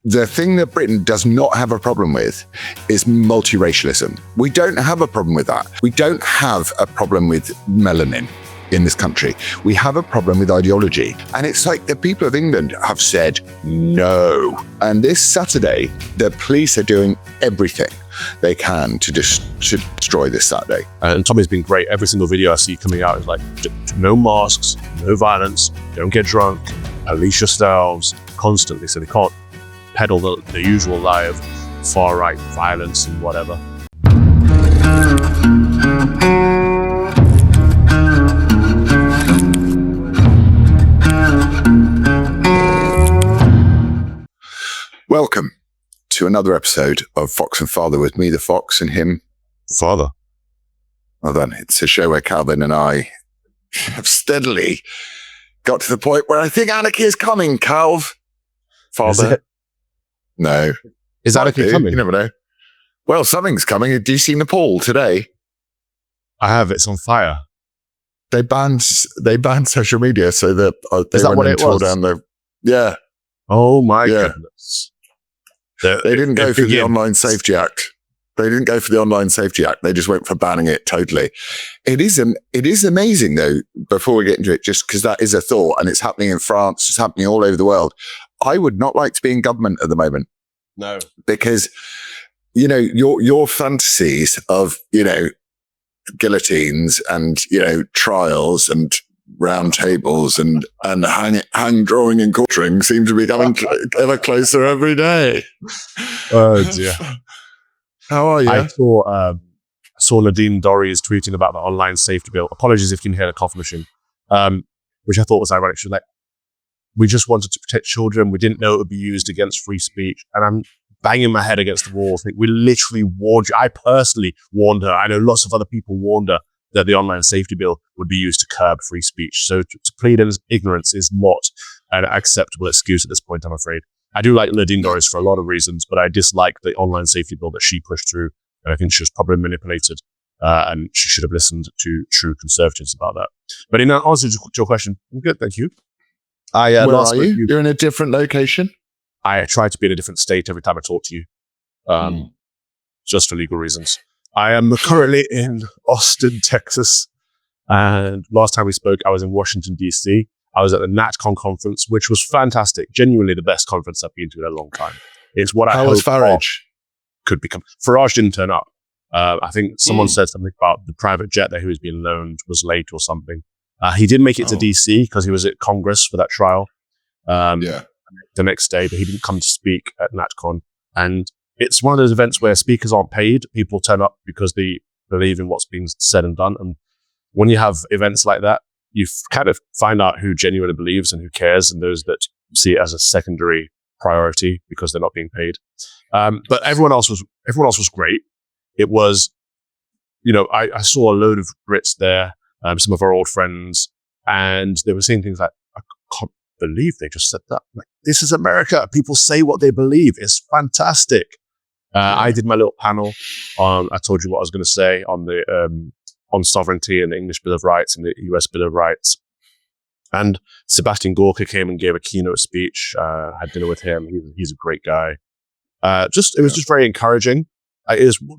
the thing that Britain does not have a problem with is multiracialism. We don't have a problem with that. We don't have a problem with melanin in this country. We have a problem with ideology. And it's like the people of England have said no. And this Saturday, the police are doing everything they can to destroy this Saturday. And Tommy's been great. Every single video I see coming out is like, no masks, no violence, don't get drunk, police yourselves, constantly. So they can't peddle the usual lie of far-right violence and whatever. Welcome to another episode of Fox and Father with me, the Fox, and him, Father. Well done. It's a show where Calvin and I have steadily got to the point where I think anarchy is coming, Calv. Father. No. Is anarchy coming? You never know. Well, something's coming. Do you see Nepal today? I have. It's on fire. They banned social media so that they went and tore down the... Yeah. Oh my goodness. They didn't go for the Online Safety Act. They didn't go for the Online Safety Act. They just went for banning it totally. It is amazing, though, before we get into it, just because that is a thought, and it's happening in France, it's happening all over the world. I would not like to be in government at the moment. No. Because, you know, your fantasies of, you know, guillotines and, you know, trials and round tables and hang drawing and quartering seem to be coming ever closer every day. Oh dear. How are you? I saw Nadine Dorries tweeting about the online safety bill. Apologies if you can hear the coffee machine, which I thought was ironic. She was like, we just wanted to protect children. We didn't know it would be used against free speech. And I'm banging my head against the wall. I think we literally warned you. I personally warned her. I know lots of other people warned her that the online safety bill would be used to curb free speech. So to plead in ignorance is not an acceptable excuse at this point, I'm afraid. I do like Nadine Dorries for a lot of reasons, but I dislike the online safety bill that she pushed through. And I think she was probably manipulated, and she should have listened to true conservatives about that. But in answer to your question, I'm good, thank you. Where are you? You're in a different location? I try to be in a different state every time I talk to you, just for legal reasons. I am currently in Austin, Texas. And last time we spoke, I was in Washington, D.C. I was at the NATCON conference, which was fantastic. Genuinely the best conference I've been to in a long time. It's what I hope Farage could become. Farage didn't turn up. I think someone said something about the private jet that he was being loaned was late or something. He did make it to D.C. because he was at Congress for that trial the next day, but he didn't come to speak at NATCON. And it's one of those events where speakers aren't paid. People turn up because they believe in what's being said and done. And when you have events like that, you kind of find out who genuinely believes and who cares, and those that see it as a secondary priority because they're not being paid. But everyone else was great. It was, you know, I saw a load of Brits there, some of our old friends, and they were saying things like, I can't believe they just said that. Like, this is America. People say what they believe. It's fantastic. I did my little panel on, I told you what I was going to say on the on sovereignty and the English Bill of Rights and the US Bill of Rights. And Sebastian Gorka came and gave a keynote speech. I had dinner with him. He's a great guy. It was just very encouraging.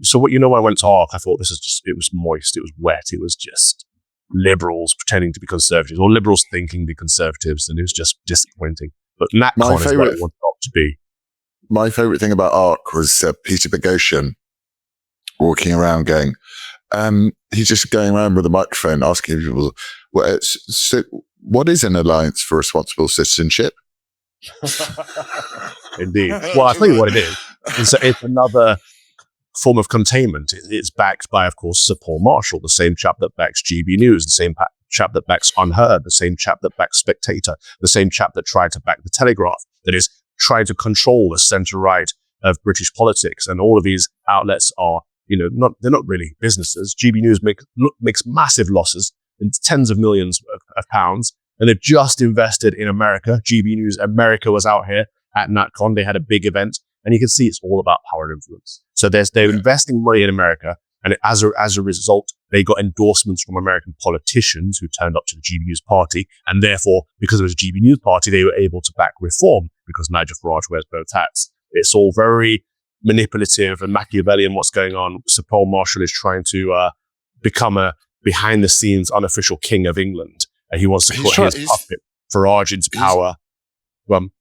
So what, you know, when I went to ARC, I thought it was moist, it was wet, it was just liberals pretending to be conservatives, or liberals thinking they're conservatives, and it was just disappointing. But NATCON is what I want it to be. My favorite thing about ARC was Peter Boghossian walking around going, he's just going around with a microphone asking people, what is an Alliance for Responsible Citizenship? Indeed. Well, I'll tell you what it is. It's another form of containment. It's backed by, of course, Sir Paul Marshall, the same chap that backs GB News, the same chap that backs Unheard, the same chap that backs Spectator, the same chap that tried to back The Telegraph, that is trying to control the centre-right of British politics. And all of these outlets are, you know, they're not really businesses. GB News makes massive losses in tens of millions of pounds, and they've just invested in America. GB News America was out here at NatCon. They had a big event, and you can see it's all about power and influence. So they're investing money in America, and as a result, they got endorsements from American politicians who turned up to the GB News party, and therefore, because it was a GB News party, they were able to back reform because Nigel Farage wears both hats. It's all very manipulative and Machiavellian what's going on. Sir Paul Marshall is trying to become a behind-the-scenes unofficial king of England. And he wants to put his puppet Farage into power.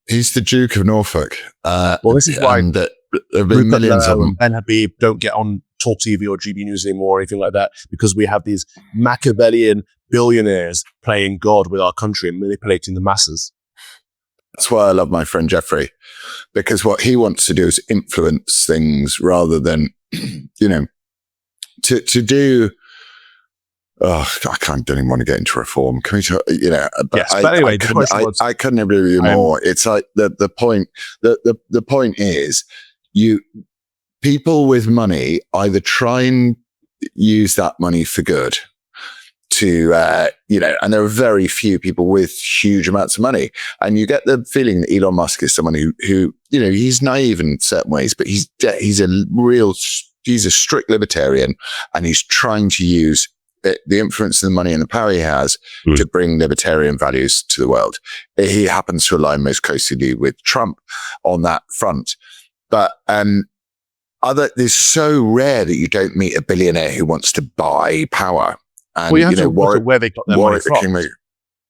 He's the Duke of Norfolk. Well, this is why there have been millions of them. Ben Habib don't get on Talk TV or GB News anymore or anything like that, because we have these Machiavellian billionaires playing God with our country and manipulating the masses. That's why I love my friend Jeffrey, because what he wants to do is influence things rather than, to do. Oh, don't even want to get into reform. Can we talk, but yes, but anyway, I couldn't agree with you more. It's like the point is people with money either try and use that money for good to, and there are very few people with huge amounts of money. And you get the feeling that Elon Musk is someone who he's naive in certain ways, but he's a strict libertarian, and he's trying to use the influence and the money and the power he has to bring libertarian values to the world. He happens to align most closely with Trump on that front. But it's so rare that you don't meet a billionaire who wants to buy power. And, well, you have to look at where they got their money from.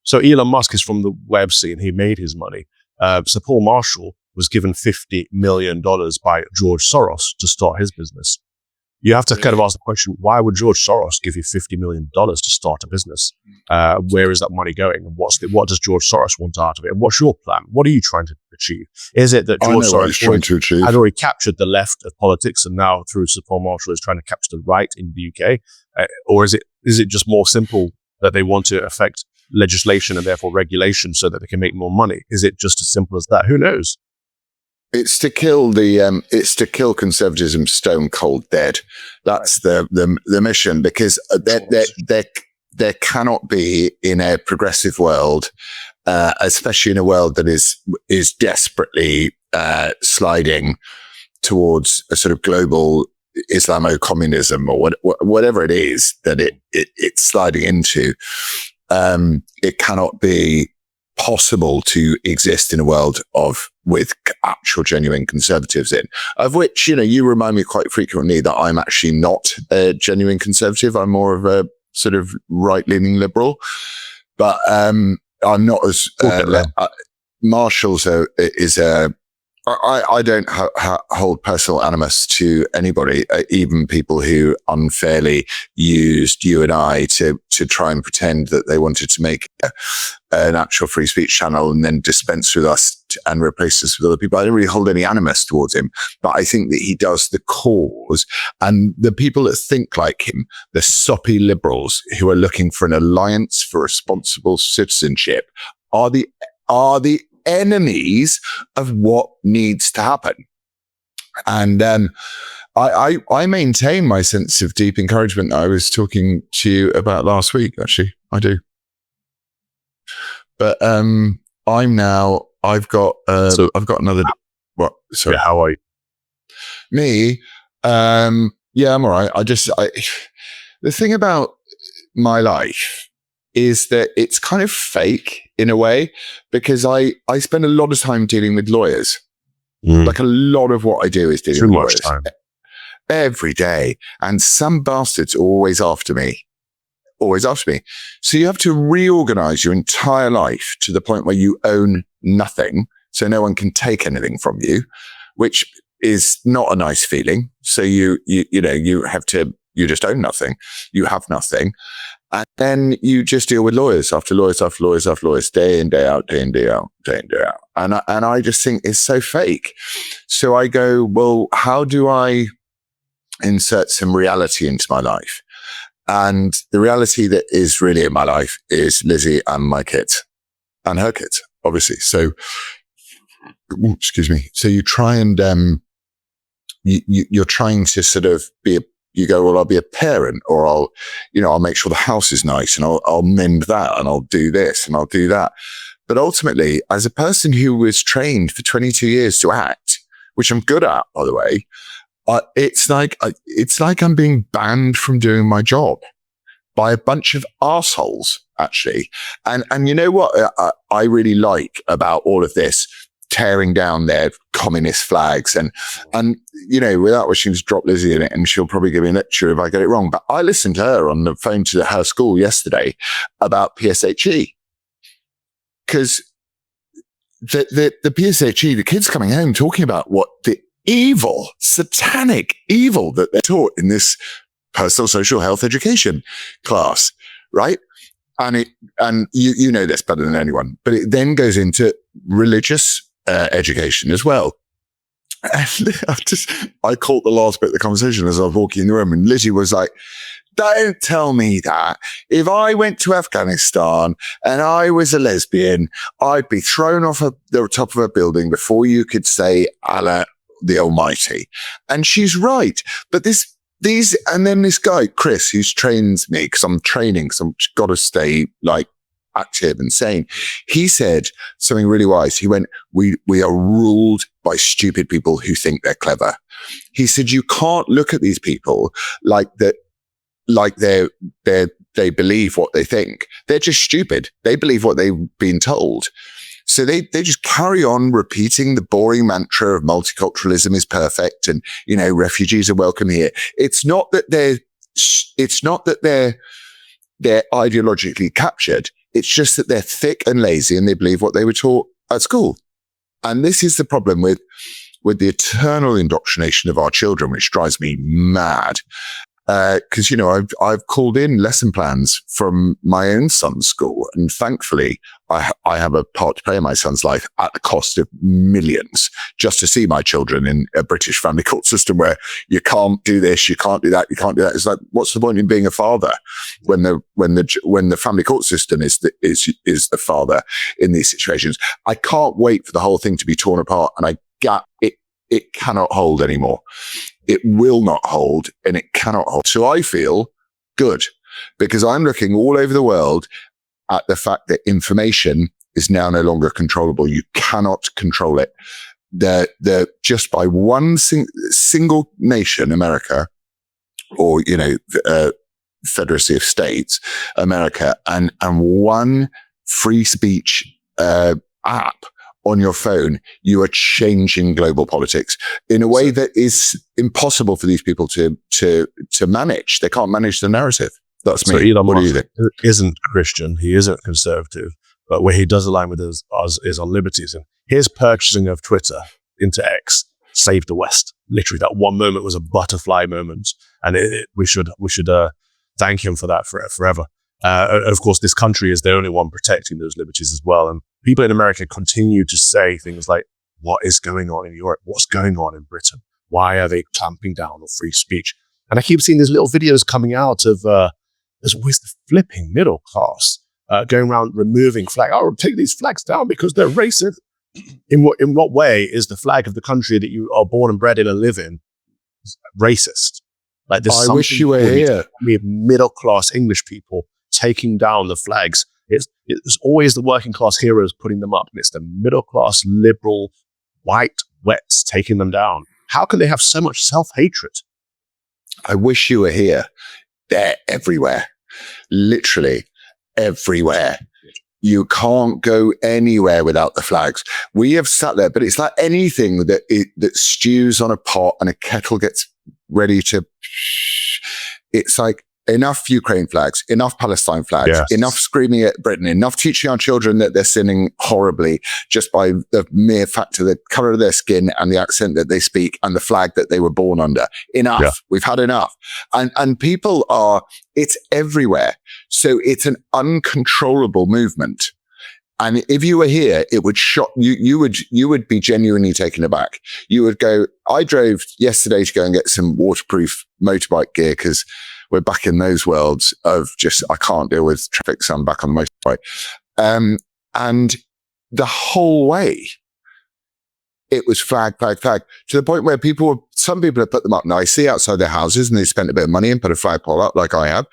So Elon Musk is from the web scene. He made his money. Sir Paul Marshall was given $50 million by George Soros to start his business. You have to kind of ask the question, why would George Soros give you $50 million to start a business? Where is that money going? And what does George Soros want out of it? And what's your plan? What are you trying to achieve? Is it that George Soros had already captured the left of politics, and now through Sir Paul Marshall is trying to capture the right in the UK? Or is it just more simple that they want to affect legislation and therefore regulation so that they can make more money? Is it just as simple as that? Who knows? It's to kill conservatism stone cold dead. That's the mission, because there cannot be, in a progressive world, especially in a world that is desperately sliding towards a sort of global Islamo-communism or whatever it is that it's sliding into. It cannot be possible to exist in a world with actual genuine conservatives of which, you remind me quite frequently that I'm actually not a genuine conservative. I'm more of a sort of right-leaning liberal, but I'm not as Marshall's I don't hold personal animus to anybody, even people who unfairly used you and I to try and pretend that they wanted to make an actual free speech channel and then dispense with us and replace us with other people. I don't really hold any animus towards him, but I think that he does the cause, and the people that think like him, the soppy liberals who are looking for an alliance for responsible citizenship, are the enemies of what needs to happen. And I maintain my sense of deep encouragement that I was talking to you about last week. Actually, I do. But I've got another. What? Sorry. Yeah, how are you? Me? Yeah, I'm all right. The thing about my life is that it's kind of fake in a way, because I spend a lot of time dealing with lawyers. Like a lot of what I do is dealing with lawyers every day. And some bastards are always after me. So you have to reorganize your entire life to the point where you own nothing. So no one can take anything from you, which is not a nice feeling. So you just own nothing. You have nothing. And then you just deal with lawyers after lawyers after lawyers after lawyers, day in, day out, day in, day out, day in, day out. And I just think it's so fake. So I go, well, how do I insert some reality into my life? And the reality that is really in my life is Lizzie and my kids and her kids, obviously. So, excuse me. So you try and, you're trying to sort of you go, well, I'll be a parent, or I'll make sure the house is nice, and I'll mend that, and I'll do this and I'll do that. But ultimately, as a person who was trained for 22 years to act, which I'm good at, by the way, it's like I'm being banned from doing my job by a bunch of arseholes, actually. And you know what I really like about all of this? tearing down their communist flags. And, without wishing to drop Lizzie in it, and she'll probably give me a lecture if I get it wrong. But I listened to her on the phone to her school yesterday about PSHE. Because the PSHE, the kids coming home talking about what the evil, satanic evil that they're taught in this personal social health education class, right? And you know this better than anyone, but it then goes into religious education as well. And I caught the last bit of the conversation as I was walking in the room, and Lizzie was like, "Don't tell me that. If I went to Afghanistan and I was a lesbian, I'd be thrown off the top of a building before you could say Allah the Almighty." And she's right. But and then this guy, Chris, who trains me, because I'm training, so I've got to stay like active and sane. He said something really wise. He went, we are ruled by stupid people who think they're clever. He said, you can't look at these people like that, like they believe what they think. They're just stupid. They believe what they've been told. So they just carry on repeating the boring mantra of multiculturalism is perfect and, refugees are welcome here. It's not that they're ideologically captured. It's just that they're thick and lazy and they believe what they were taught at school. And this is the problem with the eternal indoctrination of our children, which drives me mad. Because, I've called in lesson plans from my own son's school. And thankfully, I have a part to play in my son's life at the cost of millions just to see my children in a British family court system where you can't do this, you can't do that, you can't do that. It's like, what's the point in being a father when the family court system is the father in these situations? I can't wait for the whole thing to be torn apart. And it cannot hold anymore. It will not hold, and it cannot hold. So I feel good because I'm looking all over the world at the fact that information is now no longer controllable. You cannot control it. Just by one single nation, America, or, Federacy of States, America, and one free speech app on your phone, you are changing global politics in a way that is impossible for these people to manage. They can't manage the narrative. That's me. So Elon what Musk do you think? Isn't Christian. He isn't conservative, but where he does align with us is on liberties. And his purchasing of Twitter into X saved the West. Literally, that one moment was a butterfly moment, and we should thank him for that forever. Of course, this country is the only one protecting those liberties as well. And people in America continue to say things like, what is going on in Europe? What's going on in Britain? Why are they clamping down on free speech? And I keep seeing these little videos coming out of, there's always the flipping middle class going around removing flags. Oh, take these flags down because they're racist. In what way is the flag of the country that you are born and bred in and live in racist? Like this, I wish you were here. We have middle class English people taking down the flags. It's always the working class heroes putting them up, and it's the middle class liberal white wets taking them down. How can they have so much self-hatred? I wish you were here. They're everywhere, literally everywhere. You can't go anywhere without the flags. We have sat there, but it's like anything that stews on a pot and a kettle gets ready to. It's like, enough Ukraine flags, enough Palestine flags, yes. Enough screaming at Britain, enough teaching our children that they're sinning horribly just by the mere fact of the color of their skin and the accent that they speak and the flag that they were born under. Enough. Yeah. We've had enough. And people it's everywhere. So it's an uncontrollable movement. And if you were here, it would shock you. You would be genuinely taken aback. You would go, I drove yesterday to go and get some waterproof motorbike gear because we're back in those worlds of just, I can't deal with traffic, so I'm back on the motorbike. And the whole way, it was flag, flag, flag, to the point where some people have put them up nicely outside their houses and they spent a bit of money and put a flagpole up like I have.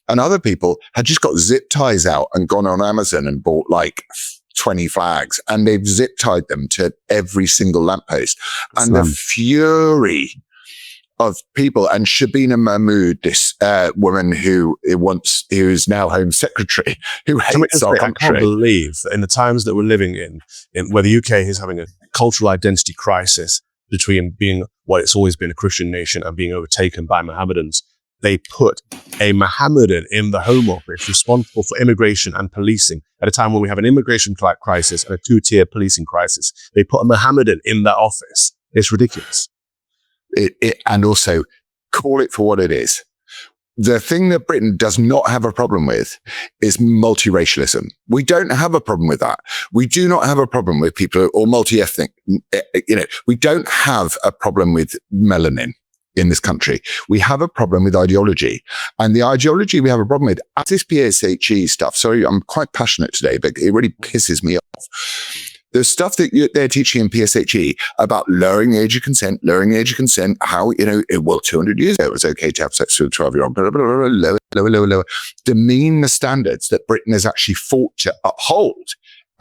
And other people had just got zip ties out and gone on Amazon and bought like 20 flags, and they've zip tied them to every single lamppost. And the fury of people, and Shabina Mahmood, this woman who's now Home Secretary, who hates our country. I can't believe that in the times that we're living in where the UK is having a cultural identity crisis between being what it's always been, a Christian nation, and being overtaken by Mohammedans. They put a Mohammedan in the Home Office responsible for immigration and policing at a time when we have an immigration crisis and a two-tier policing crisis. They put a Mohammedan in that office. It's ridiculous. And also, call it for what it is. The thing that Britain does not have a problem with is multiracialism. We don't have a problem with that. We do not have a problem with people or multi-ethnic. We don't have a problem with melanin in this country. We have a problem with ideology. And the ideology we have a problem with, as this PSHE stuff, sorry, I'm quite passionate today, but it really pisses me off. The stuff that they're teaching in PSHE about lowering the age of consent, how, 200 years ago it was okay to have sex with a 12-year-old, blah, blah, blah, blah, lower, demean the standards that Britain has actually fought to uphold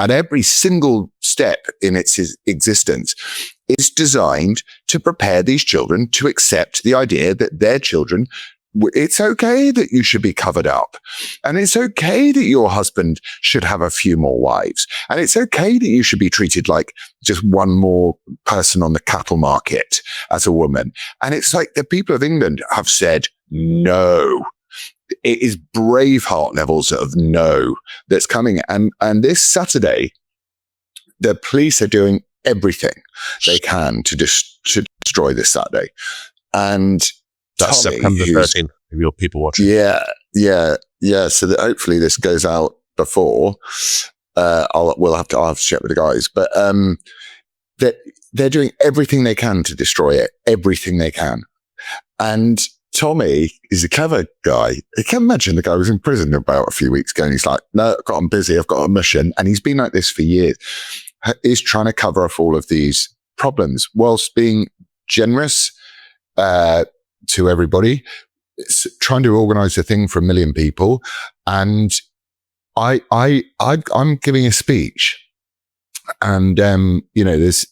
at every single step in its existence is designed to prepare these children to accept the idea that their children, it's okay that you should be covered up. And it's okay that your husband should have a few more wives. And it's okay that you should be treated like just one more person on the cattle market as a woman. And it's like the people of England have said no. It is Braveheart levels of no that's coming. And this Saturday, the police are doing everything they can to destroy this Saturday. And that's Tommy, September 13th. Maybe your people watching. Yeah. So that hopefully this goes out before. I'll have to check with the guys, but they're doing everything they can to destroy it. Everything they can. And Tommy is a clever guy. I can imagine the guy was in prison about a few weeks ago, and he's like, "No, I'm busy. I've got a mission," and he's been like this for years. He's trying to cover up all of these problems whilst being generous to everybody. It's trying to organize a thing for 1 million people. And I'm giving a speech, and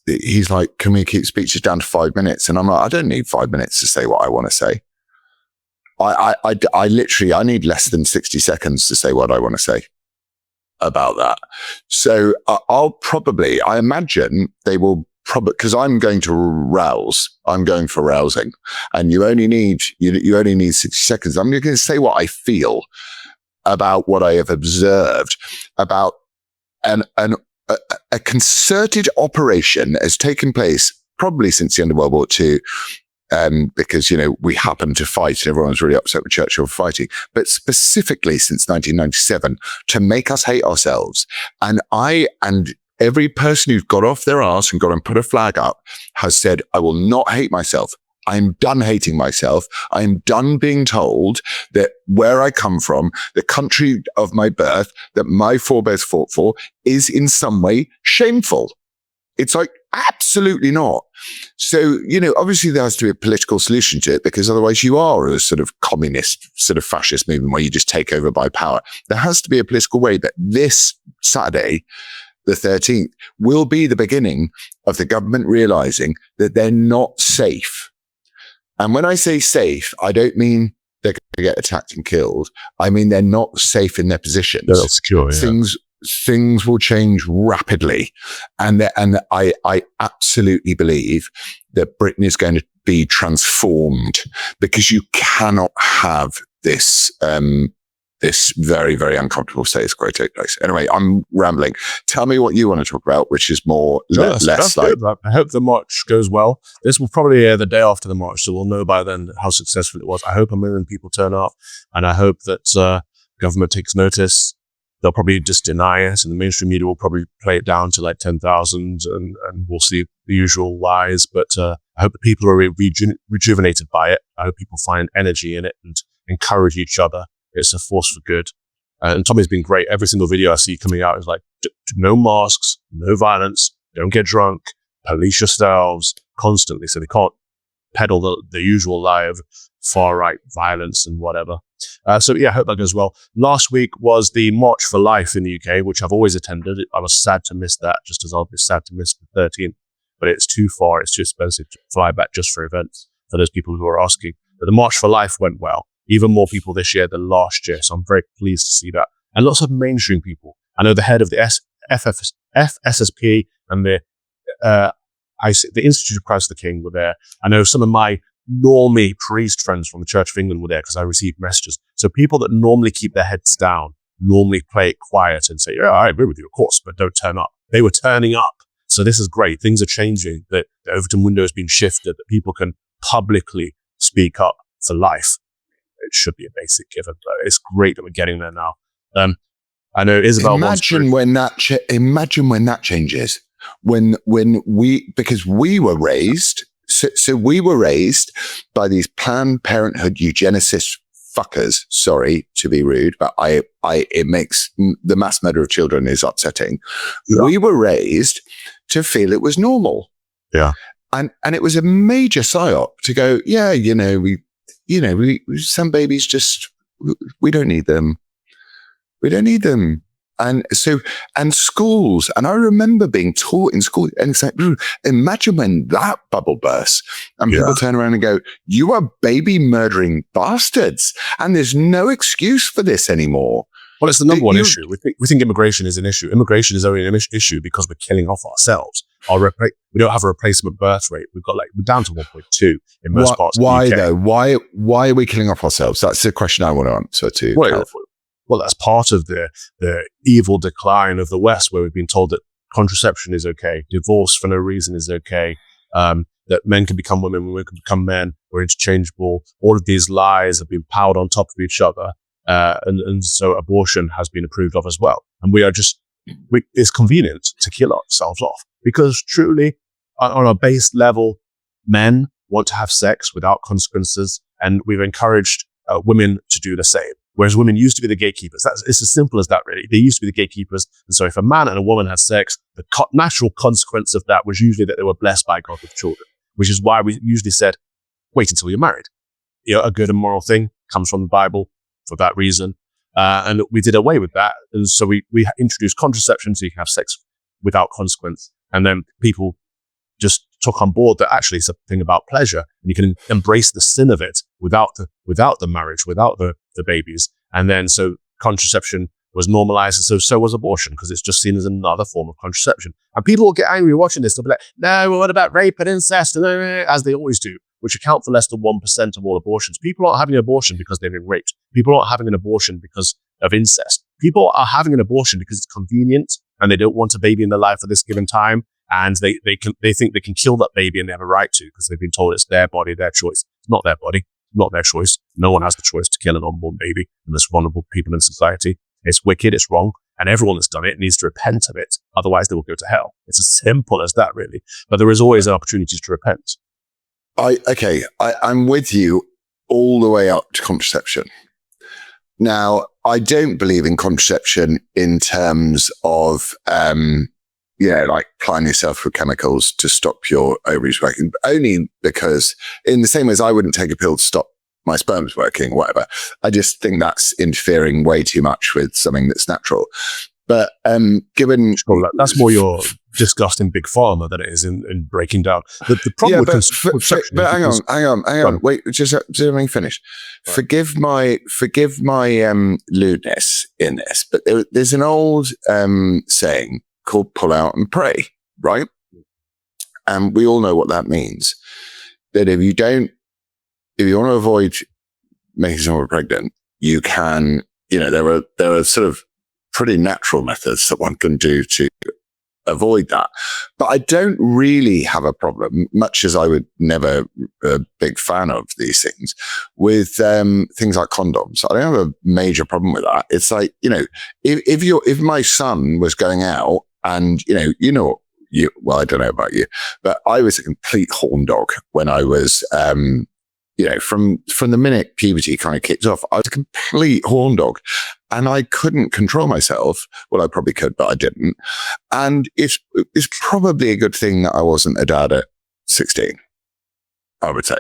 he's like, "Can we keep speeches down to 5 minutes?" And I'm like, "I don't need 5 minutes to say what I want to say. I need less than 60 seconds to say what I want to say about that." So I imagine they will probably, because I'm going to rouse. I'm going for rousing, and you only need 60 seconds. I'm going to say what I feel about what I have observed about a concerted operation has taken place probably since the end of World War II. Because, we happened to fight and everyone's really upset with Churchill for fighting, but specifically since 1997 to make us hate ourselves. And every person who's got off their arse and gone and put a flag up has said, "I will not hate myself. I'm done hating myself. I'm done being told that where I come from, the country of my birth, that my forebears fought for is in some way shameful." It's like, absolutely not. So, obviously there has to be a political solution to it, because otherwise you are a sort of communist, sort of fascist movement where you just take over by power. There has to be a political way, but this Saturday, the 13th, will be the beginning of the government realizing that they're not safe. And when I say safe, I don't mean they're going to get attacked and killed. I mean, they're not safe in their positions. They're not secure, yeah. Things will change rapidly. And I absolutely believe that Britain is going to be transformed, because you cannot have this very, very uncomfortable status quo take place. Anyway, I'm rambling. Tell me what you want to talk about, which is more, less like... Good. I hope the march goes well. This will probably air the day after the march, so we'll know by then how successful it was. I hope 1 million people turn up, and I hope that government takes notice. They'll probably just deny it, and the mainstream media will probably play it down to like 10,000, and we'll see the usual lies. But I hope the people are rejuvenated by it. I hope people find energy in it and encourage each other. It's a force for good. And Tommy's been great. Every single video I see coming out is like, no masks, no violence, don't get drunk, police yourselves constantly. So they can't peddle the usual lie of far-right violence and whatever. I hope that goes well. Last week was the March for Life in the UK, which I've always attended. I was sad to miss that, just as I'll be sad to miss the 13th. But it's too far. It's too expensive to fly back just for events, for those people who are asking. But the March for Life went well. Even more people this year than last year. So I'm very pleased to see that. And lots of mainstream people. I know the head of the FSSP and the the Institute of Christ the King were there. I know some of my normie priest friends from the Church of England were there because I received messages. So people that normally keep their heads down, normally play it quiet and say, yeah, I agree with you, of course, but don't turn up. They were turning up. So this is great. Things are changing. The Overton window has been shifted, that people can publicly speak up for life. It should be a basic given, but it's great that we're getting there now. I know Isabel imagine when that changes. Because we were raised, so we were raised by these Planned Parenthood eugenicists fuckers. Sorry to be rude, but it makes the mass murder of children is upsetting. Yeah. We were raised to feel it was normal. Yeah. And it was a major psyop to go, yeah, we some babies just, we don't need them. We don't need them. And schools, and I remember being taught in school, and it's like, imagine when that bubble bursts and people turn around and go, you are baby murdering bastards. And there's no excuse for this anymore. Well, it's the number one issue. We think immigration is an issue. Immigration is only an issue because we're killing off ourselves. We don't have a replacement birth rate. We're down to 1.2 in most parts of the UK. Why though? Why are we killing off ourselves? That's the question I want to answer to. Well, that's part of the evil decline of the West, where we've been told that contraception is okay, divorce for no reason is okay, that men can become women, women can become men, we're interchangeable. All of these lies have been piled on top of each other. And so abortion has been approved of as well. And it's convenient to kill ourselves off because truly on a base level, men want to have sex without consequences. And we've encouraged women to do the same. Whereas women used to be the gatekeepers. It's as simple as that, really. They used to be the gatekeepers. And so if a man and a woman had sex, the natural consequence of that was usually that they were blessed by God with children, which is why we usually said, wait until you're married. A good and moral thing comes from the Bible for that reason. And we did away with that. And so we introduced contraception so you can have sex without consequence. And then people just took on board that actually it's a thing about pleasure, and you can embrace the sin of it without the marriage, without the babies. And then so contraception was normalized, and so was abortion, because it's just seen as another form of contraception. And people will get angry watching this. They'll be like, no, well, what about rape and incest? As they always do, which account for less than 1% of all abortions. People aren't having an abortion because they've been raped. People aren't having an abortion because of incest. People are having an abortion because it's convenient and they don't want a baby in their life at this given time. And they think they can kill that baby, and they have a right to, because they've been told it's their body, their choice. It's not their body, not their choice. No one has the choice to kill an unborn baby, and there's vulnerable people in society. It's wicked, it's wrong, and everyone that's done it needs to repent of it. Otherwise, they will go to hell. It's as simple as that, really. But there is always opportunities to repent. I'm with you all the way up to contraception. Now, I don't believe in contraception in terms of, like applying yourself with chemicals to stop your ovaries working, only because in the same way as I wouldn't take a pill to stop my sperms working or whatever, I just think that's interfering way too much with something that's natural. But given... That's more your disgusting big pharma than it is in breaking down. The problem with but hang on. Wait, just let me finish. Right. Forgive my lewdness in this, but there's an old saying called pull out and pray, right? And we all know what that means. That if you want to avoid making someone pregnant, you can, there are sort of pretty natural methods that one can do to avoid that. But I don't really have a problem, much as I would never a big fan of these things, with things like condoms. I don't have a major problem with that. It's like, if my son was going out and, well, I don't know about you, but I was a complete horn dog when I was, from the minute puberty kind of kicked off, I was a complete horn dog and I couldn't control myself. Well, I probably could, but I didn't. And it's probably a good thing that I wasn't a dad at 16, I would say.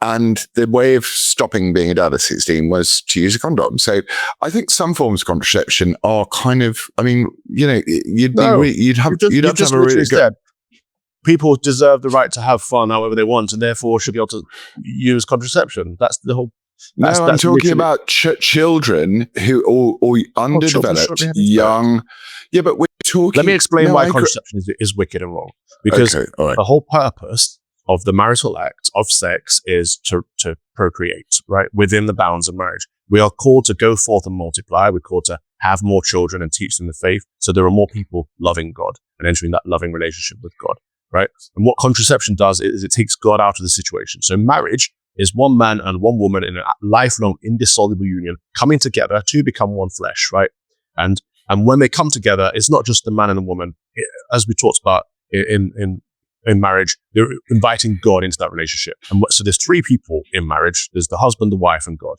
And the way of stopping being a dad at 16 was to use a condom. So I think some forms of contraception are kind of, you'd have to have a really good... People deserve the right to have fun however they want, and therefore should be able to use contraception. That's the whole... I'm talking about children who or underdeveloped, young... Yeah, but we're talking. Let me explain why contraception is wicked and wrong. Because okay, all right. the whole purpose of the marital act of sex is to procreate, right? Within the bounds of marriage. We are called to go forth and multiply. We're called to have more children and teach them the faith. So there are more people loving God and entering that loving relationship with God, right? And what contraception does is it takes God out of the situation. So marriage is one man and one woman in a lifelong indissoluble union coming together to become one flesh, right? And when they come together, it's not just the man and the woman. As we talked about in marriage, they're inviting God into that relationship. And so there's three people in marriage. There's the husband, the wife, and God.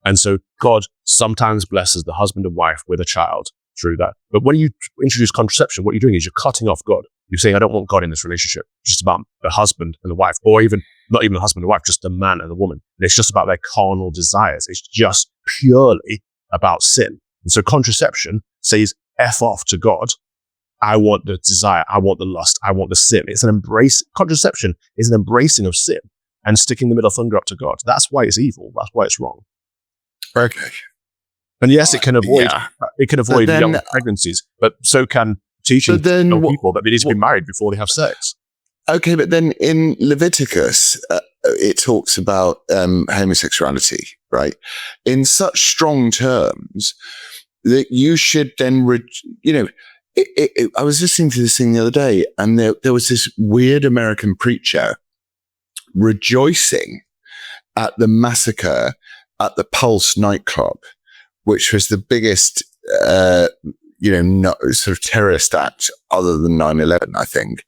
And so God sometimes blesses the husband and wife with a child through that. But when you introduce contraception, what you're doing is you're cutting off God. You're saying, I don't want God in this relationship. It's just about the husband and the wife, or even not even the husband and wife, just the man and the woman. And it's just about their carnal desires. It's just purely about sin. And so contraception says, F off to God. I want the desire. I want the lust. I want the sin. It's an embrace. Contraception is an embracing of sin and sticking the middle finger up to God. That's why it's evil. That's why it's wrong. Okay. And yes, it can avoid young pregnancies, but so can teaching young people that they need to be married before they have sex. Okay, but then in Leviticus, it talks about homosexuality, right? In such strong terms that you should then, I was listening to this thing the other day, and there was this weird American preacher rejoicing at the massacre at the Pulse nightclub, which was the biggest, sort of terrorist act other than 9/11, I think,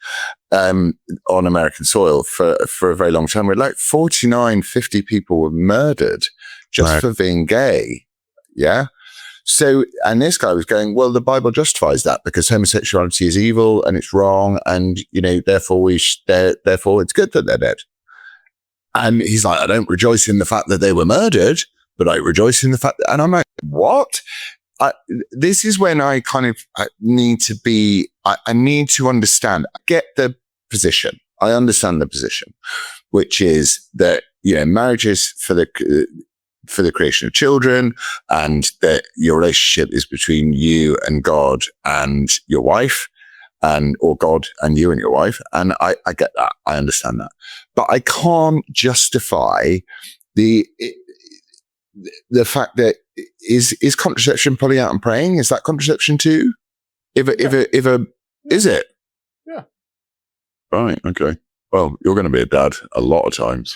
on American soil for a very long time. Where like 49, 50 people were murdered just for being gay. Yeah. So, and this guy was going, well, the Bible justifies that because homosexuality is evil and it's wrong. And, therefore therefore it's good that they're dead. And he's like, I don't rejoice in the fact that they were murdered, but I rejoice in the fact that, and I'm like, what? This is when I kind of need to be, I need to understand, I get the position. I understand the position, which is that, marriage is for the creation of children, and that your relationship is between you and God and your wife, or God and you and your wife. And I get that. I understand that. But I can't justify the fact that is contraception pulling out and praying? Is that contraception too? Is it? Yeah. Right. Okay. Well, you're going to be a dad a lot of times.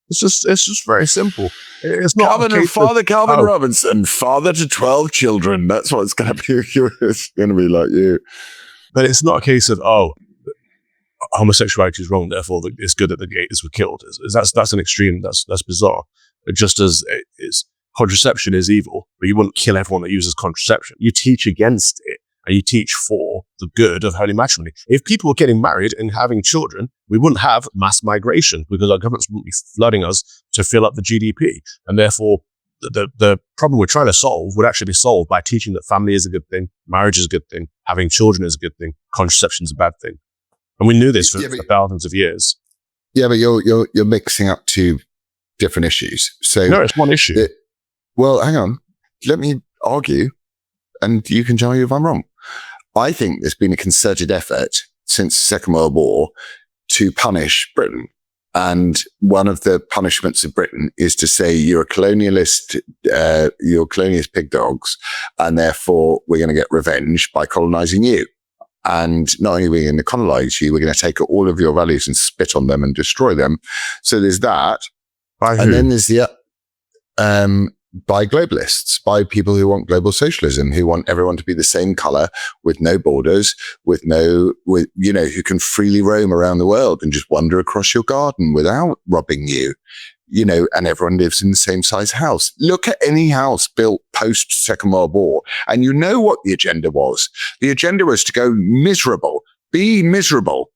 It's just very simple. It's not Father Calvin Robinson, father to 12 children. That's what it's going to be. It's going to be like you. But it's not a case of, homosexuality is wrong, therefore it's good that the gays were killed. That's an extreme. That's bizarre. But just as contraception is evil, but you wouldn't kill everyone that uses contraception. You teach against it, and you teach for the good of holy matrimony. If people were getting married and having children, we wouldn't have mass migration because our governments wouldn't be flooding us to fill up the GDP. And therefore, the problem we're trying to solve would actually be solved by teaching that family is a good thing, marriage is a good thing, having children is a good thing, contraception is a bad thing. And we knew this for thousands of years. Yeah, but you're mixing up two different issues. So no, it's one issue. Well, hang on. Let me argue, and you can tell me if I'm wrong. I think there's been a concerted effort since the Second World War to punish Britain. And one of the punishments of Britain is to say you're colonialist pig dogs, and therefore we're going to get revenge by colonizing you. And not only are we going to colonize you, we're going to take all of your values and spit on them and destroy them. So there's that. And then there's the by globalists, by people who want global socialism, who want everyone to be the same color, with no borders, who can freely roam around the world and just wander across your garden without robbing you, and everyone lives in the same size house. Look at any house built post Second World War, and you know what the agenda was. The agenda was to go miserable, be miserable.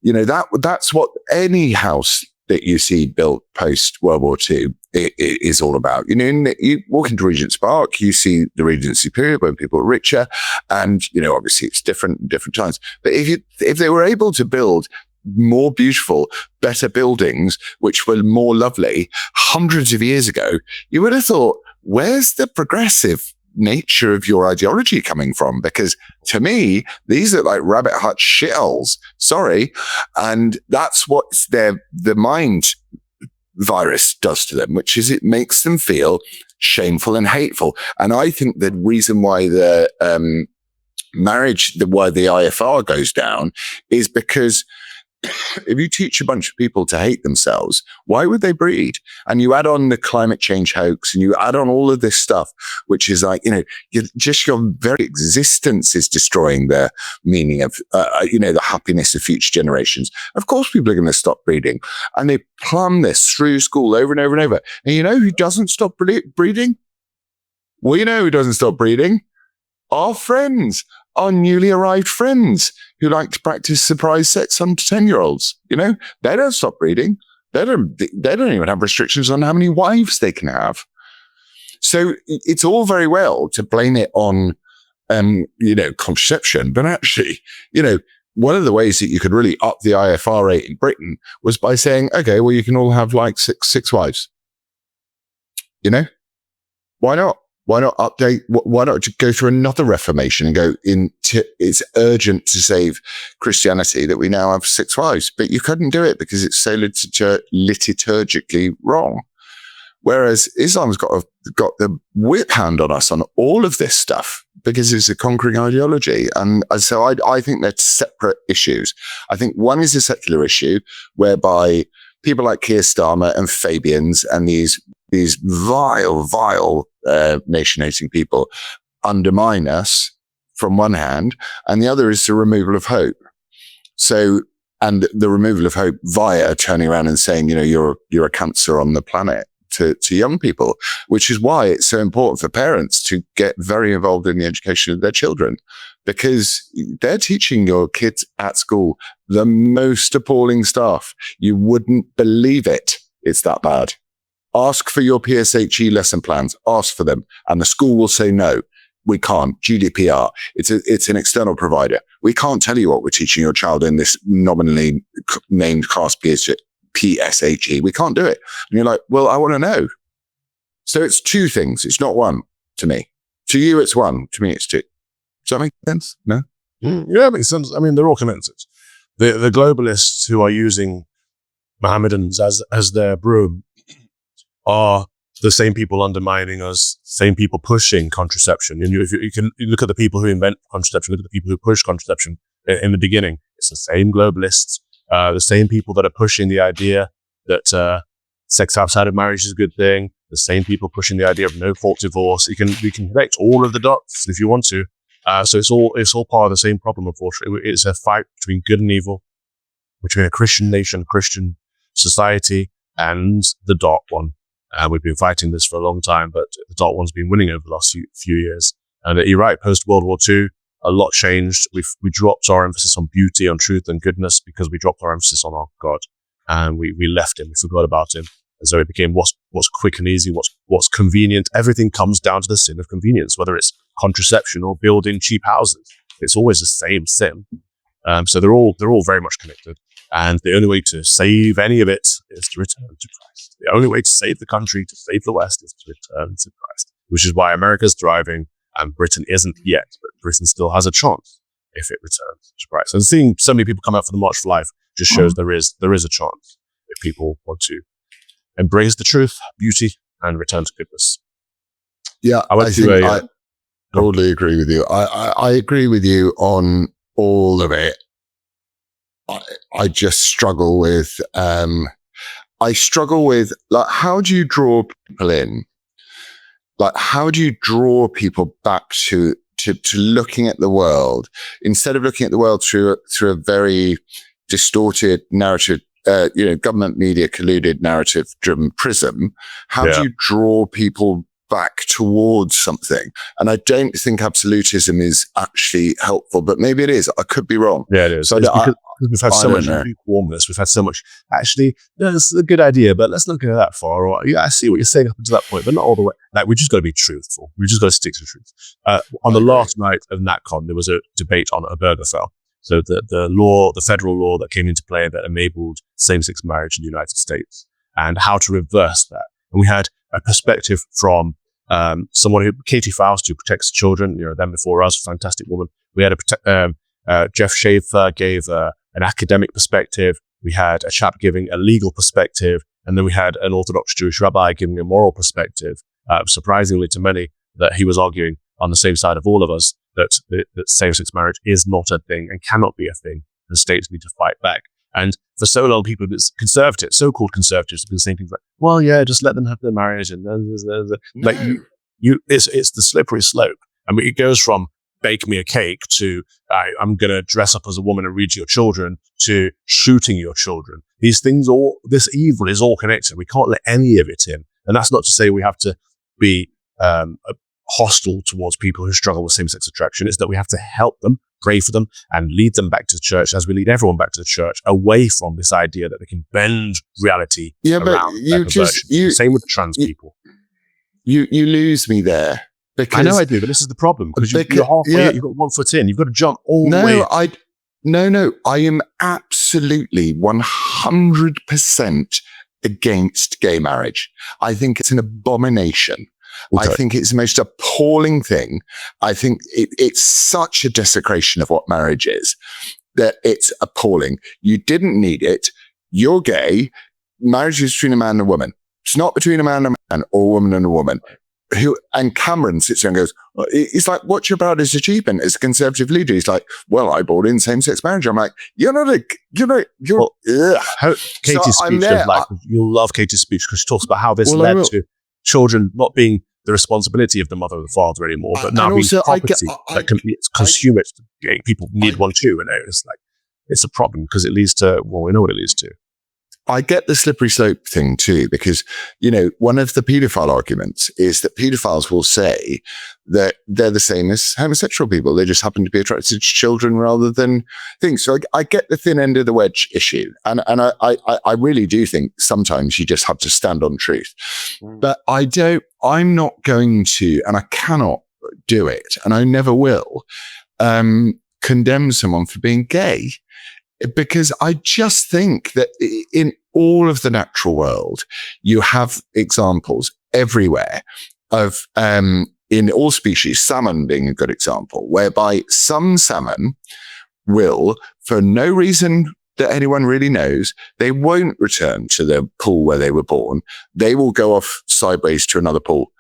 That's what any house that you see built post World War II is all about. You walk into Regent's Park, you see the Regency period when people are richer, and obviously it's different times. But if they were able to build more beautiful, better buildings, which were more lovely hundreds of years ago, you would have thought, where's the progressive nature of your ideology coming from? Because to me, these are like rabbit hut shitholes. Sorry. And that's what the mind virus does to them, which is it makes them feel shameful and hateful. And I think the reason why the why the IFR goes down is because if you teach a bunch of people to hate themselves, why would they breed? And you add on the climate change hoax and you add on all of this stuff, which is like, your very existence is destroying the meaning of, the happiness of future generations. Of course, people are going to stop breeding. And they plumb this through school over and over and over. And you know who doesn't stop breeding? Well, you know who doesn't stop breeding? Our friends. Our newly arrived friends who like to practice surprise sex on 10-year-olds. They don't stop breeding. They don't even have restrictions on how many wives they can have. So it's all very well to blame it on, contraception. But actually, one of the ways that you could really up the IFR rate in Britain was by saying, okay, well, you can all have like six wives. Why not? Why not update? Why not go through another reformation and go into, it's urgent to save Christianity that we now have 6 wives, but you couldn't do it because it's so liturgically wrong. Whereas Islam's got the whip hand on us on all of this stuff because it's a conquering ideology. And so I think they're separate issues. I think one is a secular issue whereby people like Keir Starmer and Fabians and these vile nation-hating people undermine us from one hand, and the other is the removal of hope. So, and the removal of hope via turning around and saying, you're a cancer on the planet to young people, which is why it's so important for parents to get very involved in the education of their children, because they're teaching your kids at school the most appalling stuff. You wouldn't believe it. It's that bad. Ask for your PSHE lesson plans. Ask for them. And the school will say, no, we can't. GDPR. It's an external provider. We can't tell you what we're teaching your child in this nominally named class PSHE. We can't do it. And you're like, well, I want to know. So it's 2 things. It's not 1 to me. To you, it's 1. To me, it's 2. Does that make sense? No? Yeah, it makes sense. I mean, they're all connected. The globalists who are using Mohammedans as their broom are the same people undermining us, same people pushing contraception. And if you can look at the people who invent contraception, look at the people who push contraception in the beginning. It's the same globalists, the same people that are pushing the idea that sex outside of marriage is a good thing. The same people pushing the idea of no fault divorce. We can connect all of the dots if you want to. So it's all part of the same problem. Unfortunately, it's a fight between good and evil, between a Christian nation, Christian society, and the dark one. We've been fighting this for a long time, but the dark one's been winning over the last few years. And you're right, post World War II, a lot changed. We dropped our emphasis on beauty, on truth and goodness because we dropped our emphasis on our God. And we left him, we forgot about him. And so it became what's quick and easy, what's convenient. Everything comes down to the sin of convenience, whether it's contraception or building cheap houses. It's always the same sin. So they're all very much connected. And the only way to save any of it is to return to Christ. The only way to save the country, to save the West, is to return to Christ, which is why America's thriving and Britain isn't yet, but Britain still has a chance if it returns to Christ. And seeing so many people come out for the March for Life just shows there is a chance if people want to embrace the truth, beauty, and return to goodness. Yeah, I totally agree with you. I agree with you on all of it. I just struggle with, like, how do you draw people in? Like, how do you draw people back to looking at the world instead of looking at the world through a very distorted narrative, government media colluded narrative driven prism? How do you draw people back towards something? And I don't think absolutism is actually helpful, but maybe it is. I could be wrong. Yeah, it is. So because we've had so much lukewarmness. We've had so much, actually, this is a good idea, but let's not go that far. Or, yeah, I see what you're saying up until that point, but not all the way. Like, we just got to be truthful. We just got to stick to the truth. On the last night of NATCON, there was a debate on Obergefell. So the federal law that came into play that enabled same-sex marriage in the United States and how to reverse that. And we had a perspective from someone who, Katie Faust, who protects children, them before us, fantastic woman. We had Jeff Schaefer gave an academic perspective. We had a chap giving a legal perspective. And then we had an Orthodox Jewish rabbi giving a moral perspective. Surprisingly to many, that he was arguing on the same side of all of us that same-sex marriage is not a thing and cannot be a thing, and states need to fight back. And for so long, people, conservatives, so-called conservatives, have been saying things like, "Well, yeah, just let them have their marriage," and like it's the slippery slope. I mean, it goes from bake me a cake to I'm going to dress up as a woman and read to your children to shooting your children. These things, this evil is all connected. We can't let any of it in. And that's not to say we have to be hostile towards people who struggle with same-sex attraction. It's that we have to help them, pray for them, and lead them back to the church, as we lead everyone back to the church, away from this idea that they can bend reality around their conversion. Same with trans people. You lose me there. Because, I know I do, but this is the problem. Because you're halfway, you've got 1 foot in. You've got to jump all the way. I am absolutely 100% against gay marriage. I think it's an abomination. Okay. I think it's the most appalling thing. I think it's such a desecration of what marriage is that it's appalling. You didn't need it. You're gay. Marriage is between a man and a woman. It's not between a man and a man or a woman and a woman. And Cameron sits there and goes, he's like, what's your proudest achievement as a conservative leader? He's like, well, I brought in same-sex marriage. I'm like, Katie's speech is like, you'll love Katie's speech because she talks about how this led to children not being the responsibility of the mother or the father anymore, but now being property that can be consumed. People need one too. And it's like, it's a problem because it leads to, well, we know what it leads to. I get the slippery slope thing too, because, one of the paedophile arguments is that paedophiles will say that they're the same as homosexual people. They just happen to be attracted to children rather than things. So I get the thin end of the wedge issue. And I really do think sometimes you just have to stand on truth. But I'm not going to, and I cannot do it, and I never will, condemn someone for being gay. Because I just think that in all of the natural world, you have examples everywhere of, in all species, salmon being a good example, whereby some salmon will, for no reason that anyone really knows, they won't return to the pool where they were born. They will go off sideways to another pool.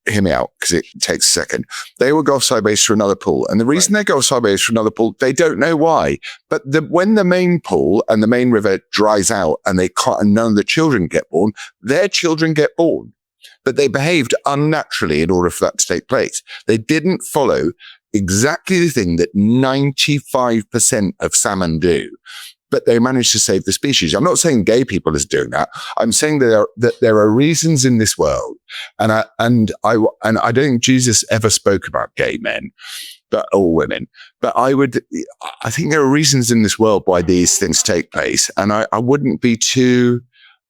Hear me out, because it takes a second. They will go off sideways to another pool. And the reason they go off sideways to another pool, they don't know why. But when the main pool and the main river dries out and and none of the children get born, their children get born. But they behaved unnaturally in order for that to take place. They didn't follow exactly the thing that 95% of salmon do. But they managed to save the species. I'm not saying gay people is doing that. I'm saying that there are reasons in this world, and I don't think Jesus ever spoke about gay men, or women. But I think there are reasons in this world why these things take place, and I wouldn't be too.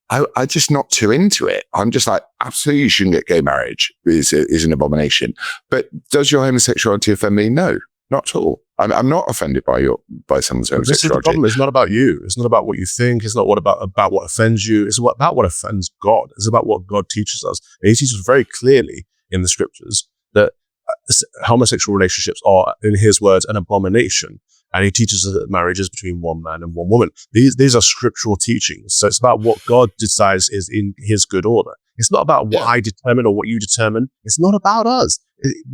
I'm just not too into it. I'm just like, absolutely, you shouldn't get gay marriage. Is an abomination. But does your homosexuality offend me? No. Not at all. I'm not offended by someone's homosexuality. This is the problem. It's not about you. It's not about what you think. It's not about what offends you. It's about what offends God. It's about what God teaches us. And He teaches very clearly in the scriptures that homosexual relationships are, in His words, an abomination. And He teaches us that marriage is between one man and one woman. These are scriptural teachings. So it's about what God decides is in His good order. It's not about what I determine or what you determine. It's not about us.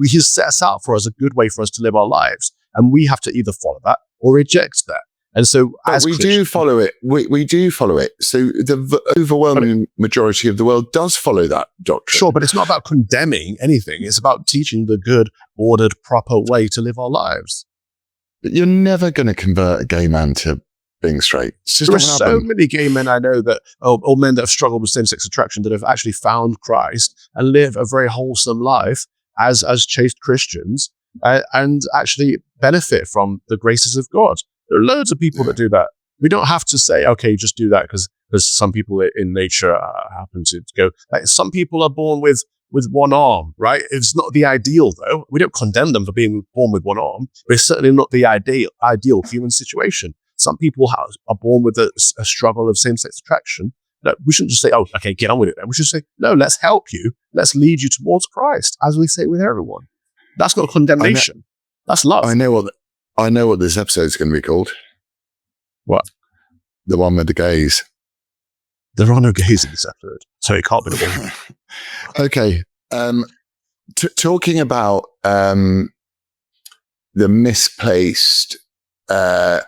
He set us out for us a good way for us to live our lives. And we have to either follow that or reject that. And so do follow it. We do follow it. So the overwhelming majority of the world does follow that doctrine. Sure, but it's not about condemning anything. It's about teaching the good, ordered, proper way to live our lives. But you're never going to convert a gay man to being straight. There are so many gay men I know that, or men that have struggled with same-sex attraction that have actually found Christ and live a very wholesome life as chaste Christians and actually benefit from the graces of God. There are loads of people that do that. We don't have to say, okay, just do that because some people in nature happen to go. Like, some people are born with one arm, right? It's not the ideal, though. We don't condemn them for being born with one arm, but it's certainly not the ideal human situation. Some people are born with a struggle of same-sex attraction. No, we shouldn't just say, oh, okay, get on with it. And we should say, no, let's help you let's lead you towards Christ, as we say with everyone. That's not condemnation. That's love. I know what this episode's going to be called. What? The one with the gays. There are no gays in this episode, so it can't be the one. Okay. Talking about the misplaced. Okay.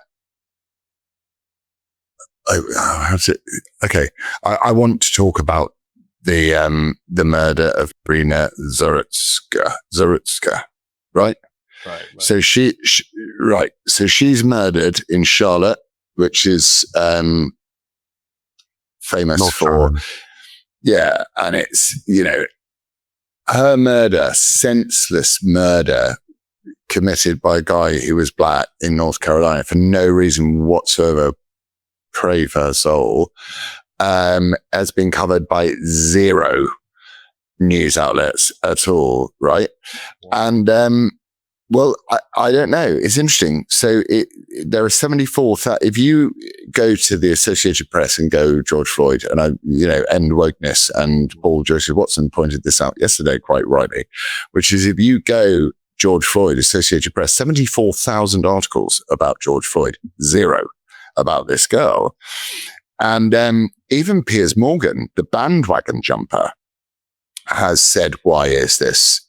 I want to talk about the murder of Brina Zarutska, right? Right. So So she's murdered in Charlotte, which is famous North for, Carolina. yeah, and it's, her murder, senseless murder committed by a guy who was black in North Carolina for no reason whatsoever. Pray for her soul, has been covered by zero news outlets at all, right? And well, I don't know. It's interesting. So there are 74,000. If you go to the Associated Press and go George Floyd, and end wokeness, and Paul Joseph Watson pointed this out yesterday quite rightly, which is if you go George Floyd, Associated Press, 74,000 articles about George Floyd, zero about this girl. And even Piers Morgan, the bandwagon jumper, has said, why is this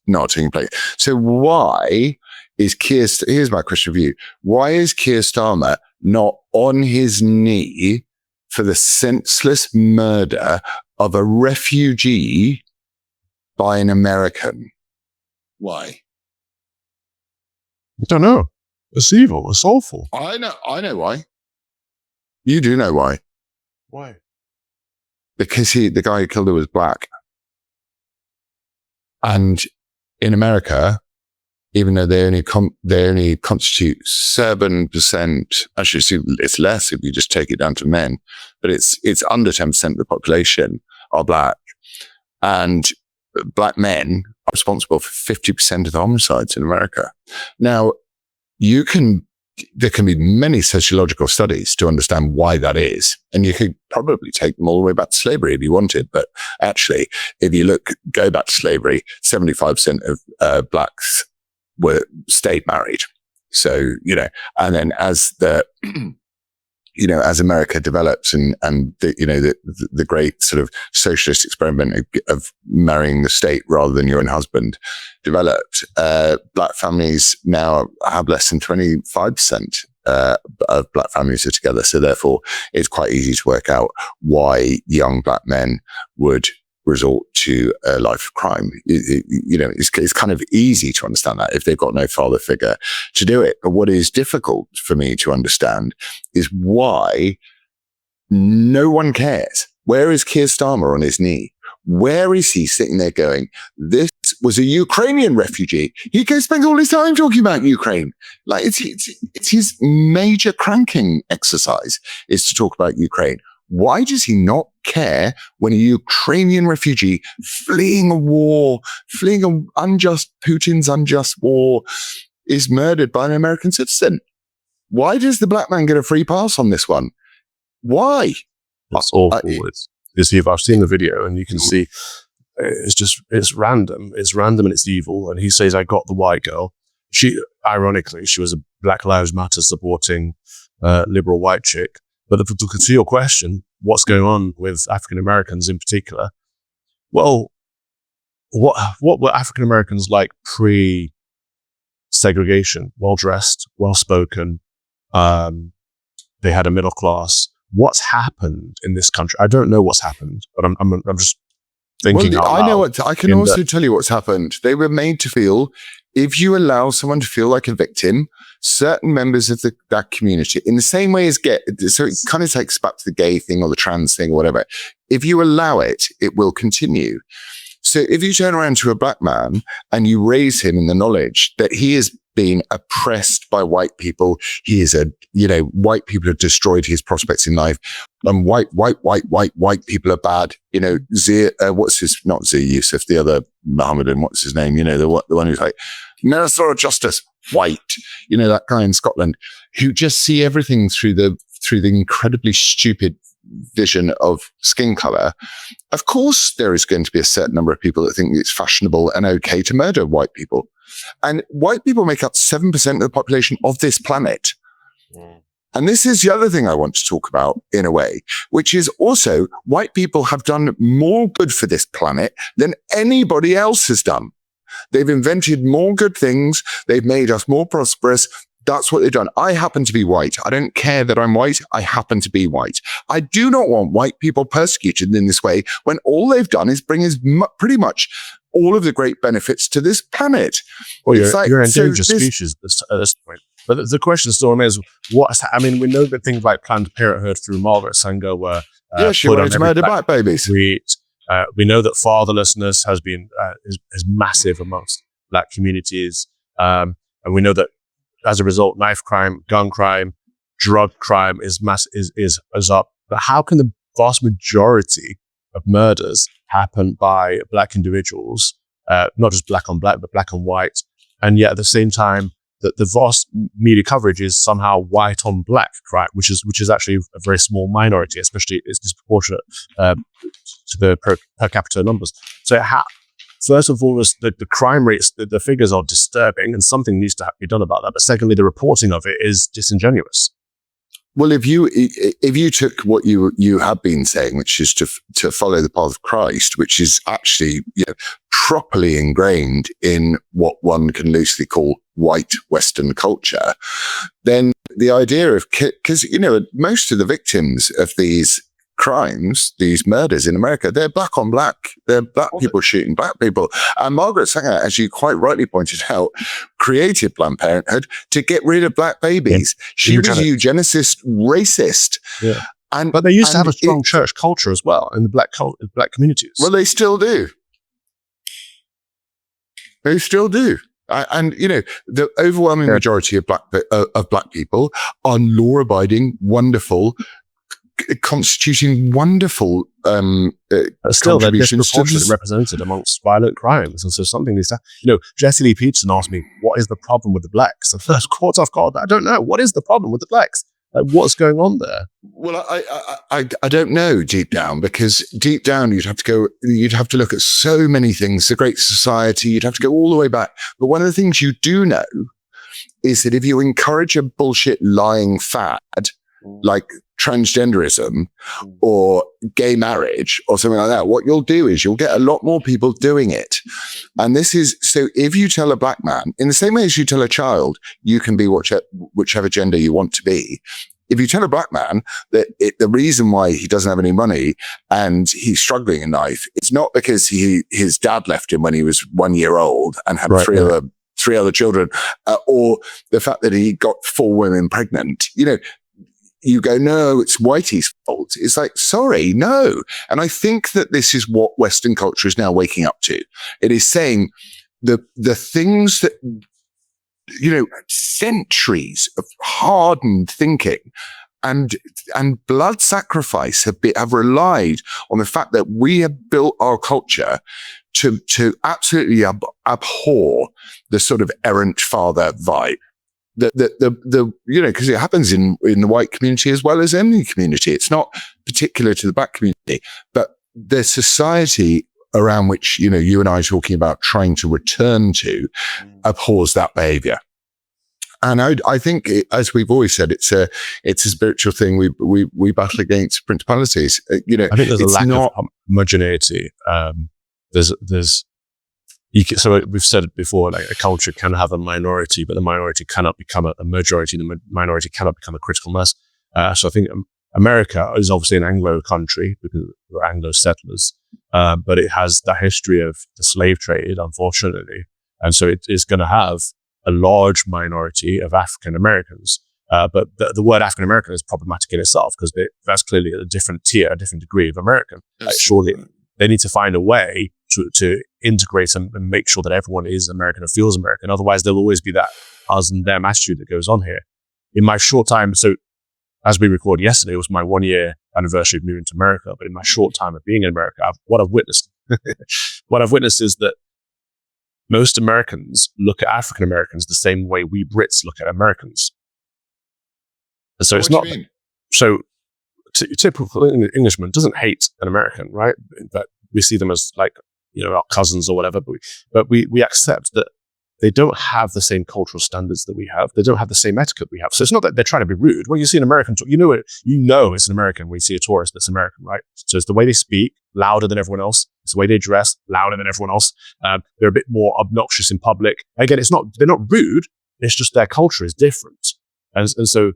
not taking place? So why is here's my question for you. Why is Keir Starmer not on his knee for the senseless murder of a refugee by an American? Why? I don't know. It's evil. It's awful. I know why. You do know why. Why? Because the guy who killed her was black. And in America, even though they only constitute 7%, actually it's less if you just take it down to men, but it's under 10% of the population are black. And black men are responsible for 50% of the homicides in America. Now, there can be many sociological studies to understand why that is. And you could probably take them all the way back to slavery if you wanted. But actually, if you go back to slavery, 75% of blacks stayed married. So, and then as as America develops and the great sort of socialist experiment of marrying the state rather than your own husband developed, black families now have less than 25% of black families are together. So therefore, it's quite easy to work out why young black men would resort to a life of crime. It's kind of easy to understand that if they've got no father figure to do it. But what is difficult for me to understand is why no one cares. Where is Keir Starmer on his knee? Where is he sitting there going, this was a Ukrainian refugee? He spends all his time talking about Ukraine. Like it's his major cranking exercise is to talk about Ukraine. Why does he not care when a Ukrainian refugee fleeing Putin's unjust war is murdered by an American citizen? Why does the black man get a free pass on this one? Why? It's awful. I've seen the video and you can see it's random. It's random and it's evil. And he says, I got the white girl. Ironically, she was a Black Lives Matter supporting liberal white chick. But to your question, what's going on with African Americans in particular? Well, what were African Americans like pre-segregation? Well dressed, well spoken. They had a middle class. What's happened in this country? I don't know what's happened, but I'm just thinking. Well, I know I can also tell you what's happened. They were made to feel, if you allow someone to feel like a victim, certain members of that community, in the same way as so it kind of takes back to the gay thing or the trans thing or whatever. If you allow it, it will continue. So if you turn around to a black man and you raise him in the knowledge that he is being oppressed by white people, white people have destroyed his prospects in life, and white people are bad. Not Zia Yusuf, the other Mohammedan, what's his name? The one who's like, Minister of Justice, white, that guy in Scotland, who just see everything through the incredibly stupid vision of skin color, of course there is going to be a certain number of people that think it's fashionable and okay to murder white people. And white people make up 7% of the population of this planet. And this is the other thing I want to talk about in a way, which is also white people have done more good for this planet than anybody else has done. They've invented more good things. They've made us more prosperous. That's what they've done. I happen to be white. I don't care that I'm white. I happen to be white. I do not want white people persecuted in this way when all they've done is bring us pretty much all of the great benefits to this planet. Well, you're an endangered species at this point. But the question still remains, we know that things like Planned Parenthood through Margaret Sanger were she wanted to murder black babies. We know that fatherlessness has been is massive amongst black communities. And we know that as a result, knife crime, gun crime, drug crime is up. But how can the vast majority of murders happen by black individuals, not just black on black, but black on white, and yet at the same time, the vast media coverage is somehow white on black crime, which is actually a very small minority, especially it's disproportionate to the per capita numbers. So first of all, the crime rates, the figures are disturbing, and something needs to be done about that. But secondly, the reporting of it is disingenuous. Well, if you took what you have been saying, which is to follow the path of Christ, which is actually properly ingrained in what one can loosely call white Western culture, then the idea of, because most of the victims of these crimes, these murders in America, they're black on black. They're black people shooting black people. And Margaret Sanger, as you quite rightly pointed out, created Planned Parenthood to get rid of black babies. Yeah. She was a eugenicist, racist. Yeah. But they used to have a strong church culture as well in the black communities. Well, they still do. They still do. And the overwhelming majority of black people are law-abiding, wonderful, constituting wonderful still they're disproportionately represented amongst violent crimes, and so something needs to. Jesse Lee Peterson asked me, "What is the problem with the blacks?" And first caught off guard. I don't know. What is the problem with the blacks? Like, what's going on there? Well, I don't know deep down, because deep down you'd have to look at so many things. The Great Society, you'd have to go all the way back. But one of the things you do know is that if you encourage a bullshit lying fad like transgenderism or gay marriage or something like that, what you'll do is you'll get a lot more people doing it. And this is, so if you tell a black man, in the same way as you tell a child, you can be whichever gender you want to be. If you tell a black man that the reason why he doesn't have any money and he's struggling in life, it's not because his dad left him when he was 1 year old and had three other children, or the fact that he got 4 women pregnant, you go, no, it's Whitey's fault. It's like, sorry, no. And I think that this is what Western culture is now waking up to. It is saying the things that, centuries of hardened thinking and blood sacrifice have relied on the fact that we have built our culture to absolutely abhor the sort of errant father vibe. Because it happens in the white community as well as any community. It's not particular to the black community, but the society around which, you and I are talking about trying to return to abhors that behavior. And I think, as we've always said, it's a spiritual thing. We battle against principalities. I think there's a lack of homogeneity. So we've said it before, like a culture can have a minority, but the minority cannot become a majority. The minority cannot become a critical mass. So I think America is obviously an Anglo country because we're Anglo settlers, but it has the history of the slave trade, unfortunately. And so it is going to have a large minority of African Americans. But the word African American is problematic in itself because that's clearly a different tier, a different degree of American. Surely they need to find a way to integrate and make sure that everyone is American or feels American. Otherwise, there'll always be that us and them attitude that goes on here. In my short time, so as we recorded yesterday, it was my 1 year anniversary of moving to America. But in my short time of being in America, what I've witnessed is that most Americans look at African Americans the same way we Brits look at Americans. And so it's not. So typical Englishman doesn't hate an American, right? But we see them as like, our cousins or whatever, but we accept that they don't have the same cultural standards that we have. They don't have the same etiquette we have. So it's not that they're trying to be rude. When you see an American, you know it's an American when you see a tourist that's American, right? So it's the way they speak, louder than everyone else. It's the way they dress, louder than everyone else. They're a bit more obnoxious in public. Again, they're not rude. It's just their culture is different. And so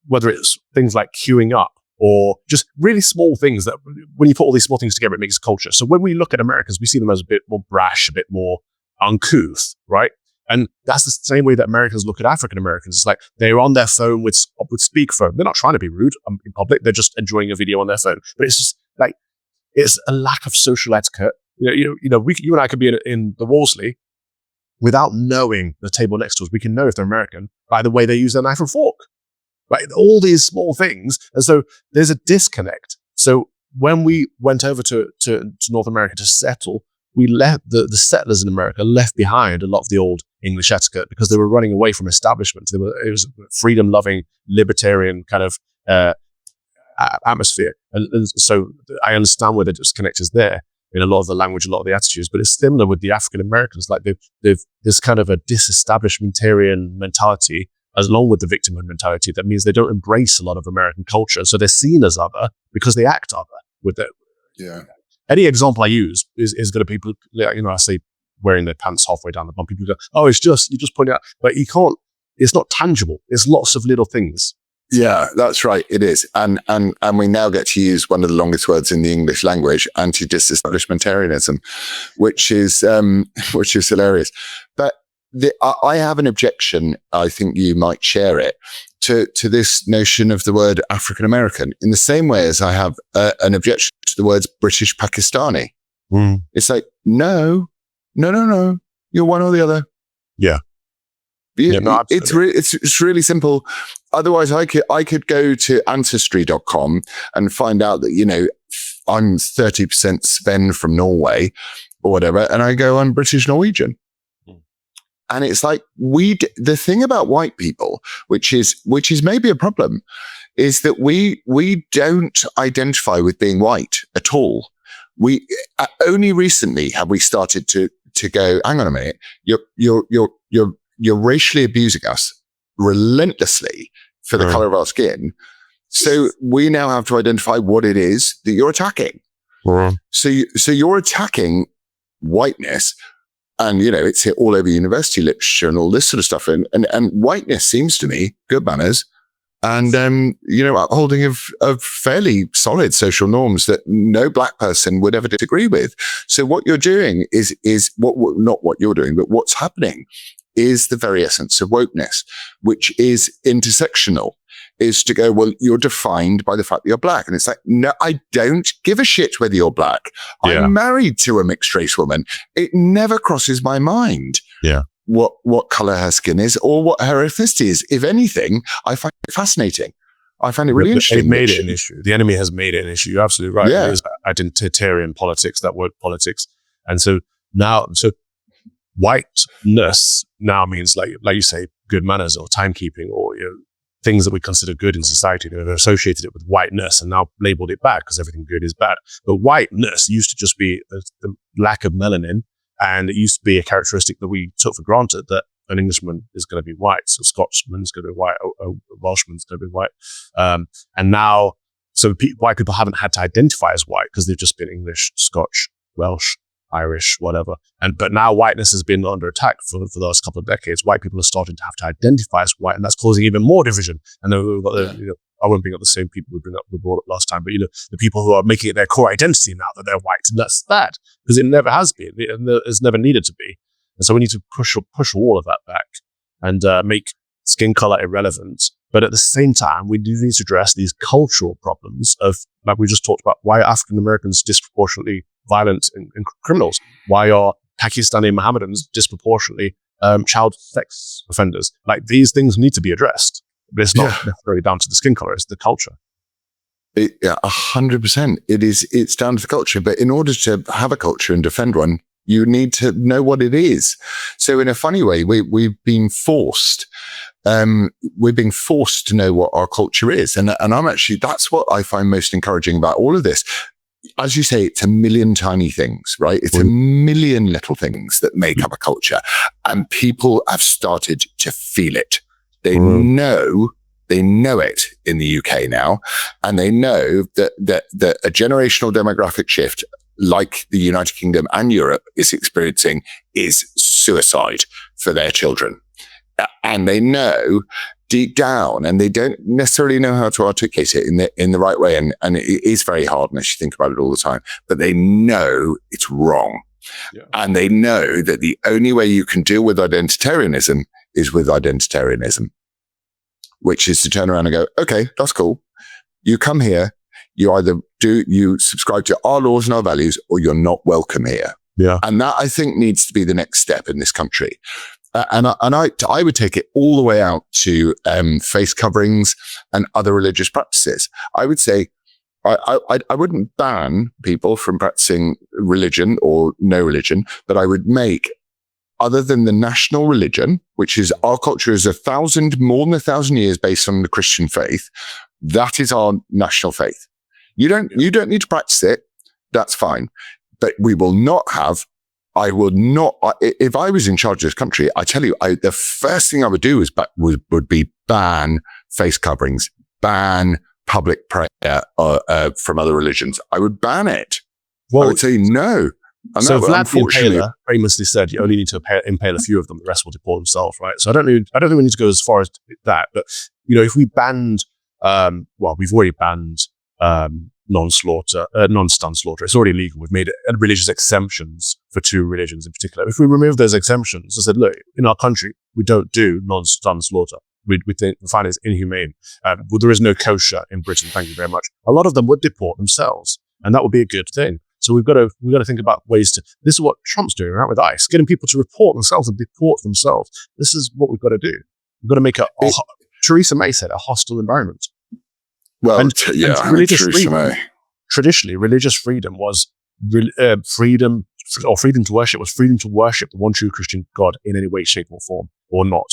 whether it's things like queuing up or just really small things that when you put all these small things together, it makes a culture. So when we look at Americans, we see them as a bit more brash, a bit more uncouth, right? And that's the same way that Americans look at African Americans. It's like they're on their phone with speakerphone. They're not trying to be rude in public. They're just enjoying a video on their phone. But it's just like, it's a lack of social etiquette. You and I could be in the Wolseley without knowing the table next to us. We can know if they're American by the way they use their knife and fork, right? All these small things. And so there's a disconnect. So when we went over to North America to settle, we left the settlers in America left behind a lot of the old English etiquette because they were running away from establishment. It was a freedom-loving, libertarian kind of atmosphere. And so I understand where the disconnect is there in a lot of the language, a lot of the attitudes, but it's similar with the African Americans. Like there's kind of a disestablishmentarian mentality along with the victimhood mentality that means they don't embrace a lot of American culture. So they're seen as other because they act other with it. Yeah. Any example I use is going to people, I say wearing their pants halfway down the bum. People go, oh, you just point out, but you can't, it's not tangible. It's lots of little things. Yeah, that's right. It is. And we now get to use one of the longest words in the English language, anti-disestablishmentarianism, which is hilarious. But I have an objection, I think you might share it, to this notion of the word African American in the same way as I have an objection to the words British Pakistani. Mm. It's like, no, you're one or the other. Yeah. It's really simple. Otherwise, I could go to ancestry.com and find out that, I'm 30% Sven from Norway or whatever. And I go, I'm British Norwegian. And it's like the thing about white people, which is maybe a problem, is that we don't identify with being white at all. We only recently have we started to go, hang on a minute, you're racially abusing us relentlessly for the color of our skin. So we now have to identify what it is that you're attacking. So you're attacking whiteness. And, it's here all over university literature and all this sort of stuff. And whiteness seems to me good manners and, upholding of fairly solid social norms that no black person would ever disagree with. So what you're doing is not what you're doing, but what's happening is the very essence of wokeness, which is intersectional, is to go, well, you're defined by the fact that you're black. And it's like, no, I don't give a shit whether you're black. Yeah. I'm married to a mixed race woman. It never crosses my mind what color her skin is or what her ethnicity is. If anything, I find it fascinating. I find it really interesting. It made it an issue. The enemy has made it an issue. You're absolutely right. Yeah. It is identitarian politics, that word politics. And so whiteness now means like you say, good manners or timekeeping or, things that we consider good in society. They've associated it with whiteness and now labeled it bad because everything good is bad. But whiteness used to just be the lack of melanin. And it used to be a characteristic that we took for granted that an Englishman is going to be white. So a Scotsman is going to be white. A Welshman is going to be white. And now, white people haven't had to identify as white because they've just been English, Scotch, Welsh, Irish, whatever. But now whiteness has been under attack for the last couple of decades. White people are starting to have to identify as white, and that's causing even more division. And then we've got I won't bring up the same people we brought up last time, but the people who are making it their core identity now that they're white, and that's bad because it never has been, and it's never needed to be. And so we need to push all of that back and make skin color irrelevant. But at the same time, we do need to address these cultural problems of, like we just talked about, why are African Americans disproportionately violent and criminals? Why are Pakistani Mohammedans disproportionately child sex offenders? Like, these things need to be addressed, but it's not necessarily down to the skin color; it's the culture. 100%. It's down to the culture. But in order to have a culture and defend one, You need to know what it is. So in a funny way, we've been forced. We're being forced to know what our culture is. And I'm actually, that's what I find most encouraging about all of this. As you say, it's a million tiny things, right? It's a million little things that make up a culture. And people have started to feel it. They know it in the UK now. And they know that a generational demographic shift like the United Kingdom and Europe is experiencing is suicide for their children. And they know deep down, and they don't necessarily know how to articulate it in the right way. And it is very hard unless you think about it all the time, but they know it's wrong. Yeah. And they know that the only way you can deal with identitarianism is with identitarianism, which is to turn around and go, okay, that's cool. You come here, you subscribe to our laws and our values, or you're not welcome here. Yeah. And that, I think, needs to be the next step in this country. And I would take it all the way out to face coverings and other religious practices. I would say I wouldn't ban people from practicing religion or no religion, but I would make, other than the national religion, which is our culture is more than 1,000 years based on the Christian faith. That is our national faith. You don't need to practice it. That's fine. But we will not have, if I was in charge of this country, I tell you, the first thing I would do would be ban face coverings, ban public prayer from other religions. I would ban it. Well, I would say no. So Vlad the Impaler famously said you only need to impale a few of them, the rest will deport themselves, right? So I don't think we need to go as far as that. But, if we banned, we've already banned non-stun slaughter. It's already legal. We've made religious exemptions for 2 religions in particular. If we remove those exemptions, I said, look, in our country, we don't do non-stun slaughter. We find it inhumane. There is no kosher in Britain. Thank you very much. A lot of them would deport themselves, and that would be a good thing. So we've got to think about ways to. This is what Trump's doing, right, with ICE, getting people to report themselves and deport themselves. This is what we've got to do. We've got to make Theresa May said, a hostile environment. Well, and religious Theresa freedom. May. Traditionally, religious freedom was freedom to worship the one true Christian God in any way, shape, or form, or not.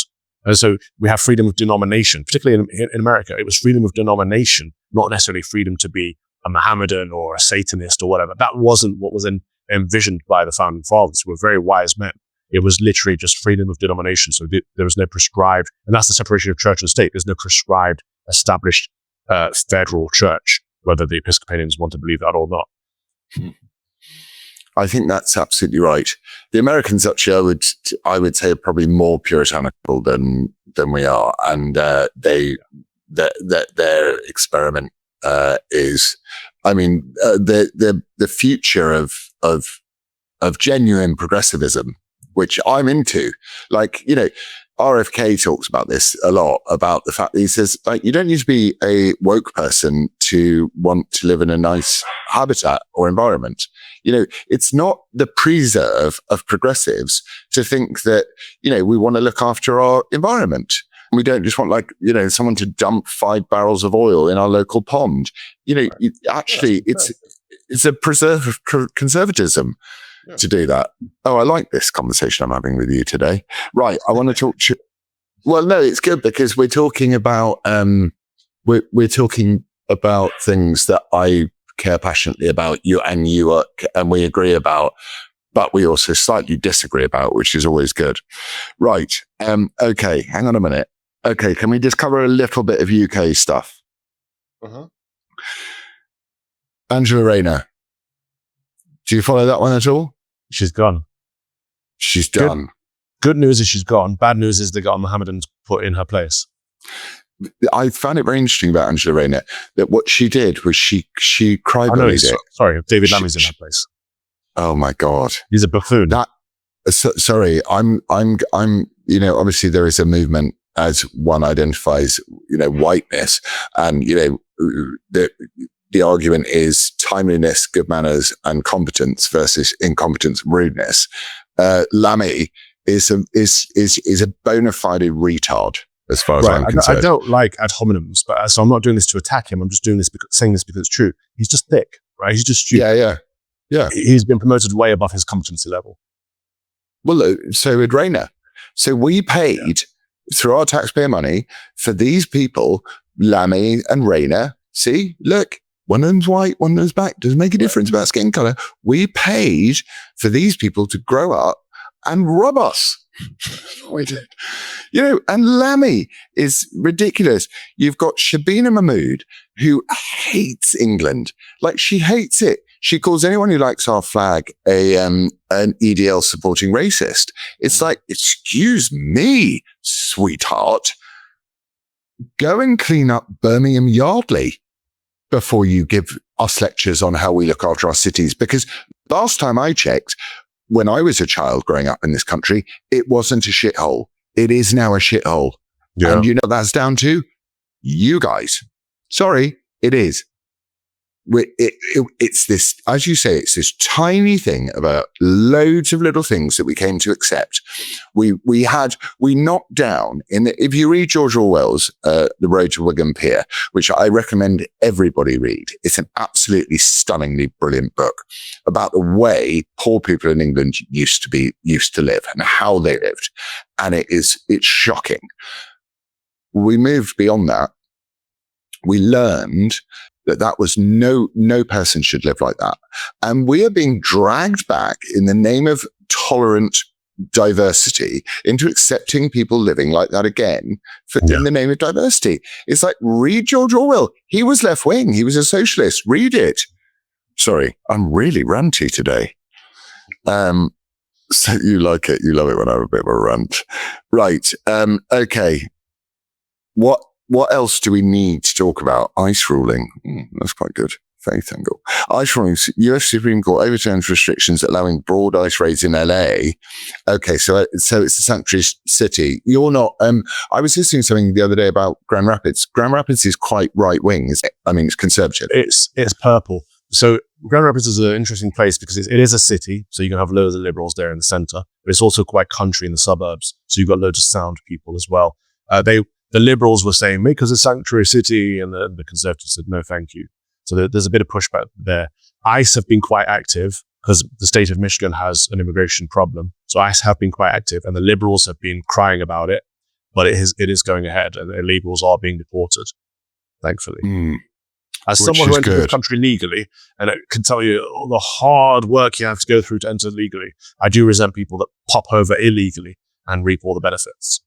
And so we have freedom of denomination, particularly in America. It was freedom of denomination, not necessarily freedom to be a Mohammedan or a Satanist or whatever. That wasn't what was envisioned by the founding fathers, who were very wise men. It was literally just freedom of denomination. So there was no prescribed, and that's the separation of church and state. There's no prescribed, established federal church, whether the Episcopalians want to believe that or not. I think that's absolutely right. The Americans, actually, I would say, are probably more puritanical than we are, and their experiment is, the future of genuine progressivism, which I'm into. RFK talks about this a lot, about the fact that he says, you don't need to be a woke person to want to live in a nice habitat or environment. It's not the preserve of progressives to think that, we want to look after our environment. We don't just want someone to dump 5 barrels of oil in our local pond. It's a preserve of conservatism. Yeah. To do that. Oh, I like this conversation I'm having with you today. Right. I want to talk to you. Well, no, it's good because we're talking about, we're talking about things that I care passionately about, and we agree about, but we also slightly disagree about, which is always good. Right. Okay. Hang on a minute. Okay. Can we just cover a little bit of UK stuff? Uh-huh. Angela Rayner. Do you follow that one at all? She's gone. She's done. Good news is she's gone. Bad news is they got a Mohammedan put in her place. I found it very interesting about Angela Rayner that what she did was she cry-bullied it. Sorry, David Lammy's in her place. Oh my God. He's a buffoon. Sorry, I'm, obviously there is a movement as one identifies, whiteness, and, the argument is timeliness, good manners, and competence versus incompetence, rudeness. Lammy is a bona fide retard, as far as I'm concerned. I don't like ad hominems, but so I'm not doing this to attack him. I'm just saying this because it's true. He's just thick, right? He's just stupid. Yeah. He's been promoted way above his competency level. Well, so would Rayner. So we paid through our taxpayer money for these people, Lammy and Rayner. See, look, one of them's white, one of them's black. Doesn't make a difference about skin color. We paid for these people to grow up and rob us. We did. And Lammy is ridiculous. You've got Shabina Mahmood, who hates England. Like, she hates it. She calls anyone who likes our flag an EDL supporting racist. It's like, excuse me, sweetheart. Go and clean up Birmingham Yardley before you give us lectures on how we look after our cities. Because last time I checked, when I was a child growing up in this country, it wasn't a shithole. It is now a shithole. Yeah. And you know what that's down to? You guys. Sorry, it is. It's this, as you say, it's this tiny thing about loads of little things that we came to accept. We knocked down if you read George Orwell's The Road to Wigan Pier, which I recommend everybody read. It's an absolutely stunningly brilliant book about the way poor people in England used to live and how they lived. And it's shocking. We moved beyond that. We learned that was no person should live like that. And we are being dragged back in the name of tolerant diversity into accepting people living like that again in the name of diversity. It's like, read George Orwell. He was left wing. He was a socialist. Read it. Sorry, I'm really ranty today. So you like it. You love it when I have a bit of a rant. Right. Okay. What else do we need to talk about? ICE ruling. That's quite good. Faith angle. ICE ruling. US Supreme Court overturns restrictions allowing broad ICE raids in LA. Okay, so it's a sanctuary city. You're not. I was listening to something the other day about Grand Rapids. Grand Rapids is quite right wing. It's conservative. It's purple. So Grand Rapids is an interesting place because it is a city. So you can have loads of liberals there in the center, but it's also quite country in the suburbs. So you've got loads of sound people as well. The liberals were saying, make us a sanctuary city, and the conservatives said, no, thank you. So there's a bit of pushback there. ICE have been quite active because the state of Michigan has an immigration problem. So ICE have been quite active, and the liberals have been crying about it, but it is going ahead, and the liberals are being deported, thankfully. As someone who entered the country legally, and I can tell you all the hard work you have to go through to enter legally, I do resent people that pop over illegally and reap all the benefits.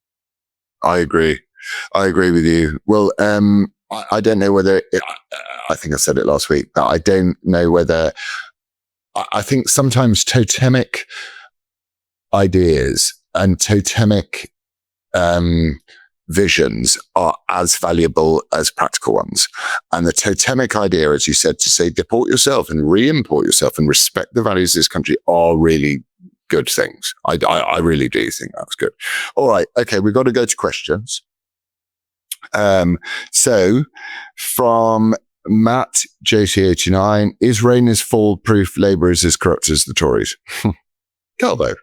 I agree with you. Well, I don't know whether, I think I said it last week, but I don't know whether, I think sometimes totemic ideas and totemic visions are as valuable as practical ones. And the totemic idea, as you said, to say deport yourself and re-import yourself and respect the values of this country are really good things. I really do think that's good. All right. Okay. We've got to go to questions. So from Matt JT89, is Rayner's foolproof Labour is as corrupt as the Tories? Calvo.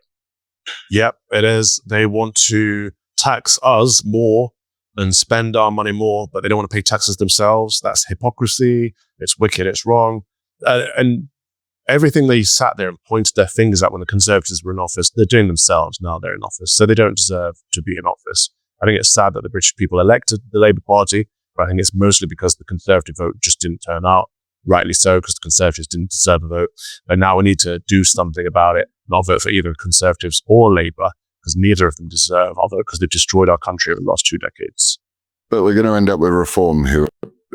Yep, it is. They want to tax us more and spend our money more, but they don't want to pay taxes themselves. That's hypocrisy. It's wicked. It's wrong. And everything they sat there and pointed their fingers at when the Conservatives were in office, they're doing themselves now they're in office. So they don't deserve to be in office. I think it's sad that the British people elected the Labour Party, but I think it's mostly because the Conservative vote just didn't turn out. Rightly so, because the Conservatives didn't deserve a vote. But now we need to do something about it, not vote for either Conservatives or Labour, because neither of them deserve our vote, because they've destroyed our country over the last 2 decades. But we're going to end up with Reform, who,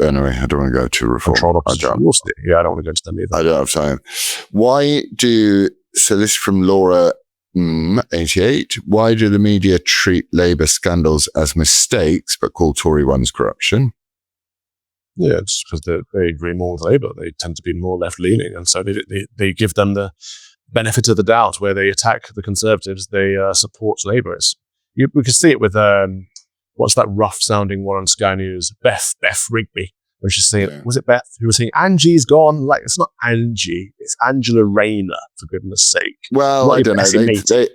anyway, I don't want to go to Reform. I don't want to go to them either. I don't have time. So this is from Laura 88. Why do the media treat Labour scandals as mistakes, but call Tory ones corruption? Yeah, it's because they agree more with Labour. They tend to be more left-leaning, and so they give them the benefit of the doubt. Where they attack the Conservatives, they support Labour. We can see it with what's that rough-sounding one on Sky News? Beth Rigby, when she's saying, was it Beth who was saying Angie's gone? Like, it's not Angie, it's Angela Rayner, for goodness sake. Well, I don't know.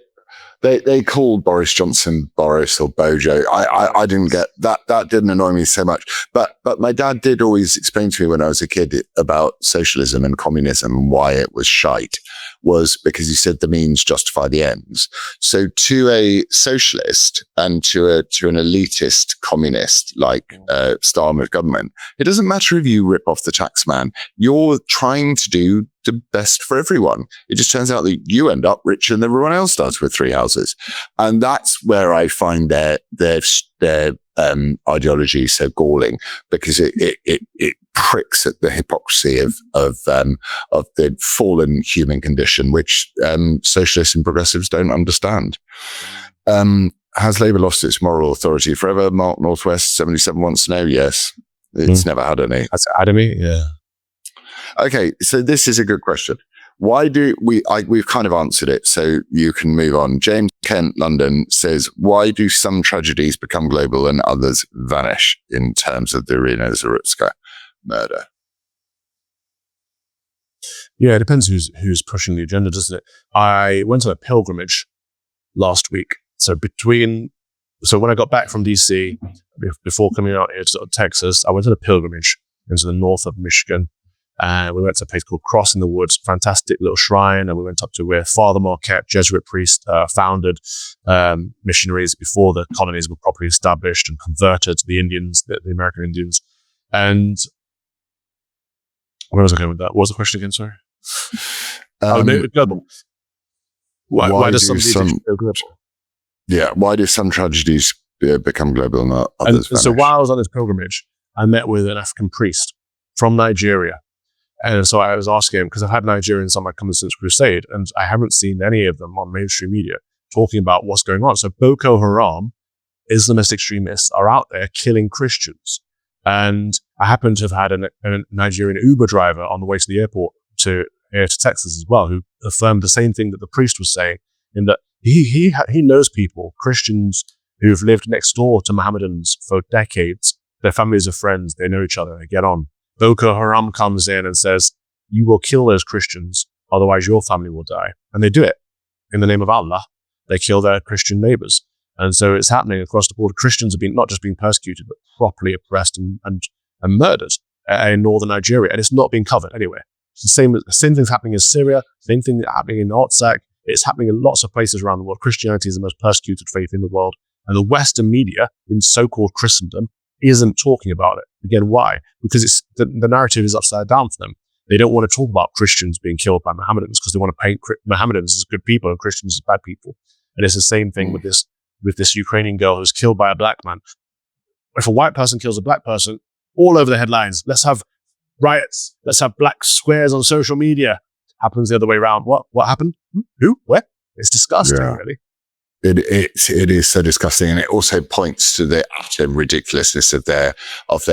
They called Boris Johnson Boris or Bojo. I didn't get that. That didn't annoy me so much. But my dad did always explain to me when I was a kid about socialism and communism and why it was shite. was because he said the means justify the ends. So to a socialist and to an elitist communist like Starmer of government, it doesn't matter if you rip off the tax man. You're trying to do the best for everyone. It just turns out that you end up richer than everyone else does with 3 houses. And that's where I find their ideology so galling, because it pricks at the hypocrisy of the fallen human condition, which socialists and progressives don't understand. Has Labour lost its moral authority forever? Mark Northwest 77 wants to know. Yes, it's never had any. That's Adamy, yeah. Okay, so this is a good question. Why do we've kind of answered it, so you can move on. James Kent, London, says, why do some tragedies become global and others vanish in terms of the Irina Zarutska murder? Yeah, it depends who's pushing the agenda, doesn't it? I went on a pilgrimage last week. So when I got back from DC, before coming out here to Texas, I went on a pilgrimage into the north of Michigan. We went to a place called Cross in the Woods, fantastic little shrine. And we went up to where Father Marquette, Jesuit priest, founded missionaries before the colonies were properly established and converted the Indians, the American Indians. And where was I going with that? What was the question again? Sorry. Global. Why does some go global? Yeah, why do some tragedies become global and others vanish? So while I was on this pilgrimage, I met with an African priest from Nigeria. And so I was asking him, because I've had Nigerians on my Common Sense Crusade, and I haven't seen any of them on mainstream media talking about what's going on. So Boko Haram, Islamist extremists, are out there killing Christians. And I happen to have had a Nigerian Uber driver on the way to the airport to Texas as well, who affirmed the same thing that the priest was saying, in that he knows people, Christians who've lived next door to Mohammedans for decades. Their families are friends. They know each other. They get on. Boko Haram comes in and says, you will kill those Christians, otherwise your family will die. And they do it in the name of Allah. They kill their Christian neighbors. And so it's happening across the board. Christians are not just being persecuted, but properly oppressed and murdered in northern Nigeria. And it's not being covered anywhere. It's the same thing's happening in Syria, same thing happening in Artsakh. It's happening in lots of places around the world. Christianity is the most persecuted faith in the world. And the Western media, in so-called Christendom, isn't talking about it. Again, why? Because the narrative is upside down for them. They don't want to talk about Christians being killed by Mohammedans because they want to paint Mohammedans as good people and Christians as bad people. And it's the same thing with this Ukrainian girl who's killed by a black man. If a white person kills a black person, all over the headlines, let's have riots, let's have black squares on social media. Happens the other way around. What happened? Who? Where? It's disgusting, really. It is so disgusting, and it also points to the utter ridiculousness of their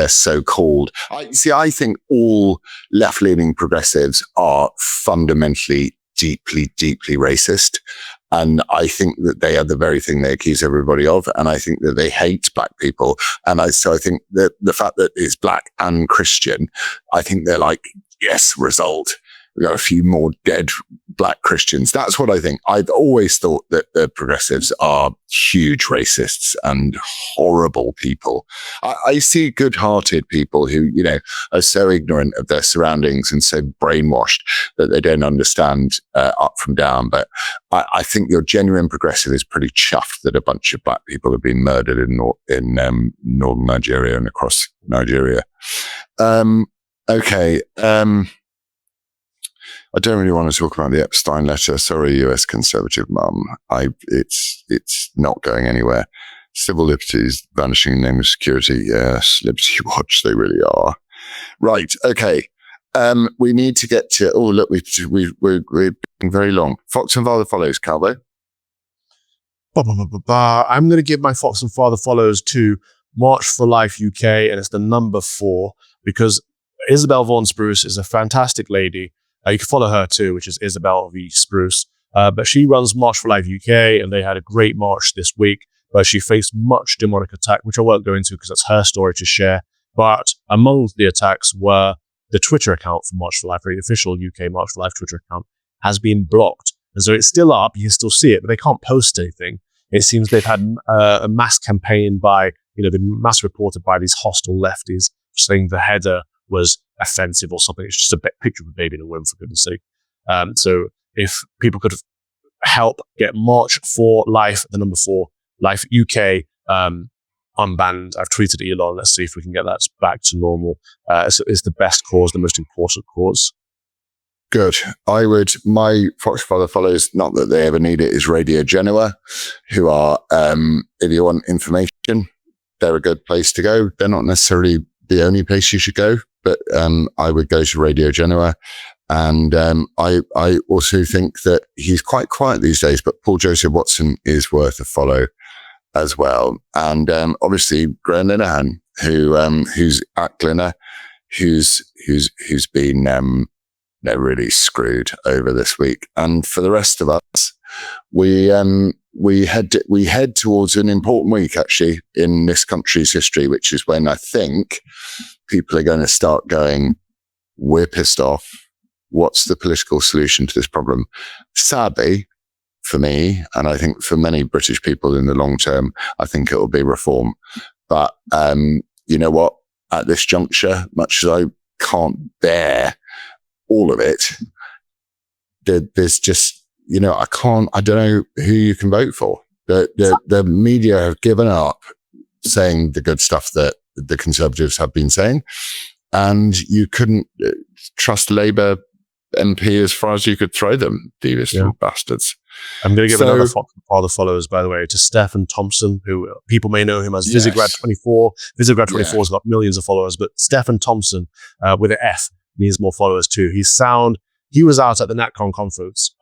so-called. I think all left-leaning progressives are fundamentally deeply racist, and I think that they are the very thing they accuse everybody of, and I think that they hate black people, and so I think that the fact that it's black and Christian, I think they're like, yes, result. We got a few more dead black Christians. That's what I think. I've always thought that the progressives are huge racists and horrible people. I see good-hearted people who, are so ignorant of their surroundings and so brainwashed that they don't understand up from down. But I think your genuine progressive is pretty chuffed that a bunch of black people have been murdered in northern Nigeria and across Nigeria. Okay. I don't really want to talk about the Epstein letter. Sorry, US conservative mum. It's not going anywhere. Civil liberties vanishing in the name of security. Yes, Liberty Watch, they really are. Right. Okay. We need to get to. Oh, look, we're being very long. Fox and Father follows. Calvo. I'm going to give my Fox and Father follows to March for Life UK, and it's the number 4 because Isabel Vaughan Spruce is a fantastic lady. You can follow her too, which is Isabel V. Spruce. But she runs March for Life UK, and they had a great march this week, but she faced much demonic attack, which I won't go into because that's her story to share. But among the attacks were the Twitter account for March for Life, the official UK March for Life Twitter account, has been blocked. And so it's still up, you can still see it, but they can't post anything. It seems they've had a mass campaign by, the mass reported by these hostile lefties saying the header was offensive or something. It's just a picture of a baby in a womb, for goodness sake. So if people could help get March for Life, the number 4, Life UK, unbanned. I've tweeted Elon. Let's see if we can get that back to normal. It's the best cause, the most important cause. Good. My Foxfather follows, not that they ever need it, is Radio Genoa, who are, if you want information, they're a good place to go. They're not necessarily the only place you should go, but I would go to Radio Genoa. And I also think that he's quite quiet these days, but Paul Joseph Watson is worth a follow as well. And obviously Graham Linehan, who's at Glinner, who's been really screwed over this week. And for the rest of us, we head towards an important week actually in this country's history, which is when I think people are going to start going, we're pissed off. What's the political solution to this problem? Sadly, for me, and I think for many British people in the long term, I think it will be reform. But you know what? At this juncture, much as I can't bear all of it, there's just, I don't know who you can vote for. The media have given up saying the good stuff that the Conservatives have been saying, and you couldn't trust Labour MP as far as you could throw them, devious little bastards. I'm going to give another father follows, by the way, to Stephen Thompson, who people may know him as Visigrad24. Visigrad24 has got millions of followers, but Stephen Thompson, with an F, needs more followers too. He's sound. He was out at the NATCON conference.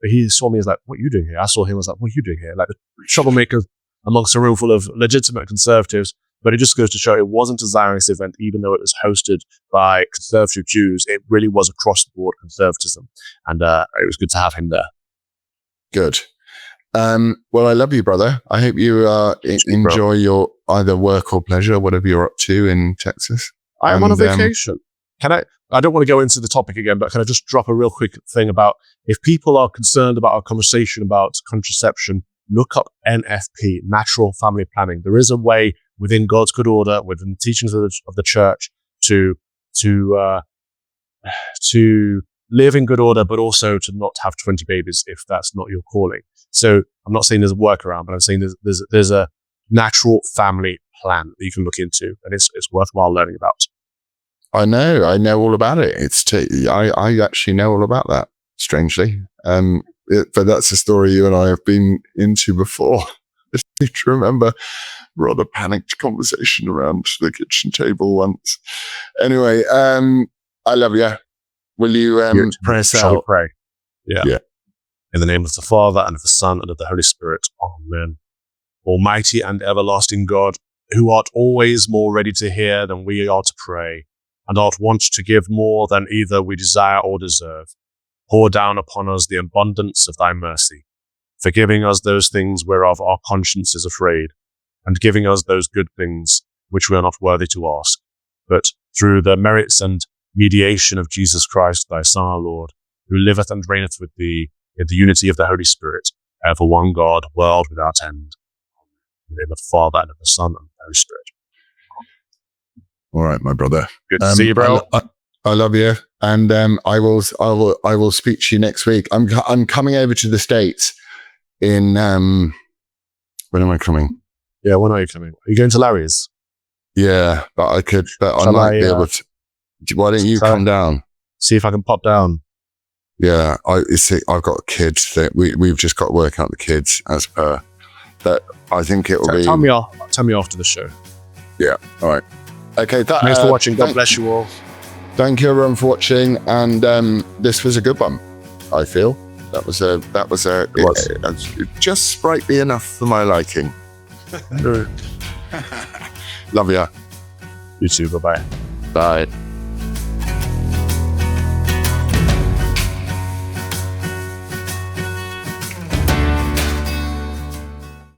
He saw me as like, what are you doing here? I saw him as like, what are you doing here? Like the troublemakers amongst a room full of legitimate Conservatives. But it just goes to show it wasn't a Zionist event, even though it was hosted by conservative Jews. It really was across the board conservatism. And it was good to have him there. Good. Well, I love you, brother. I hope you enjoy your either work or pleasure, whatever you're up to in Texas. I am on a vacation. I don't want to go into the topic again, but can I just drop a real quick thing about if people are concerned about our conversation about contraception, look up NFP, Natural Family Planning. There is a way within God's good order, within the teachings of the church, to live in good order, but also to not have 20 babies if that's not your calling. So I'm not saying there's a workaround, but I'm saying there's a natural family plan that you can look into, and it's worthwhile learning about. I know all about it. I actually know all about that, strangely. But that's a story you and I have been into before. I need to remember rather panicked conversation around the kitchen table once. Anyway, I love you. Will you pray us out? Shall we pray? Yeah. In the name of the Father, and of the Son, and of the Holy Spirit. Amen. Almighty and everlasting God, who art always more ready to hear than we are to pray, and art wont to give more than either we desire or deserve, pour down upon us the abundance of thy mercy, forgiving us those things whereof our conscience is afraid, and giving us those good things which we are not worthy to ask, but through the merits and mediation of Jesus Christ, thy Son, our Lord, who liveth and reigneth with thee in the unity of the Holy Spirit, ever one God, world without end. In the name of the Father, and of the Son, and of the Holy Spirit. All right, my brother. Good to see you, bro. I love you, and I will speak to you next week. I'm coming over to the States in when am I coming? Yeah, when are you coming? Are you going to Larry's? Yeah, but I might be able to. Why don't you come down? See if I can pop down. Yeah, I've got kids that we've just got to work out the kids as per that. I think it will be. Tell me after the show. Yeah. All right. Okay. Thanks for watching. God bless you all. Thank you everyone for watching, and this was a good one. I feel that was just sprightly enough for my liking. Love ya. You too. Bye-bye. Bye.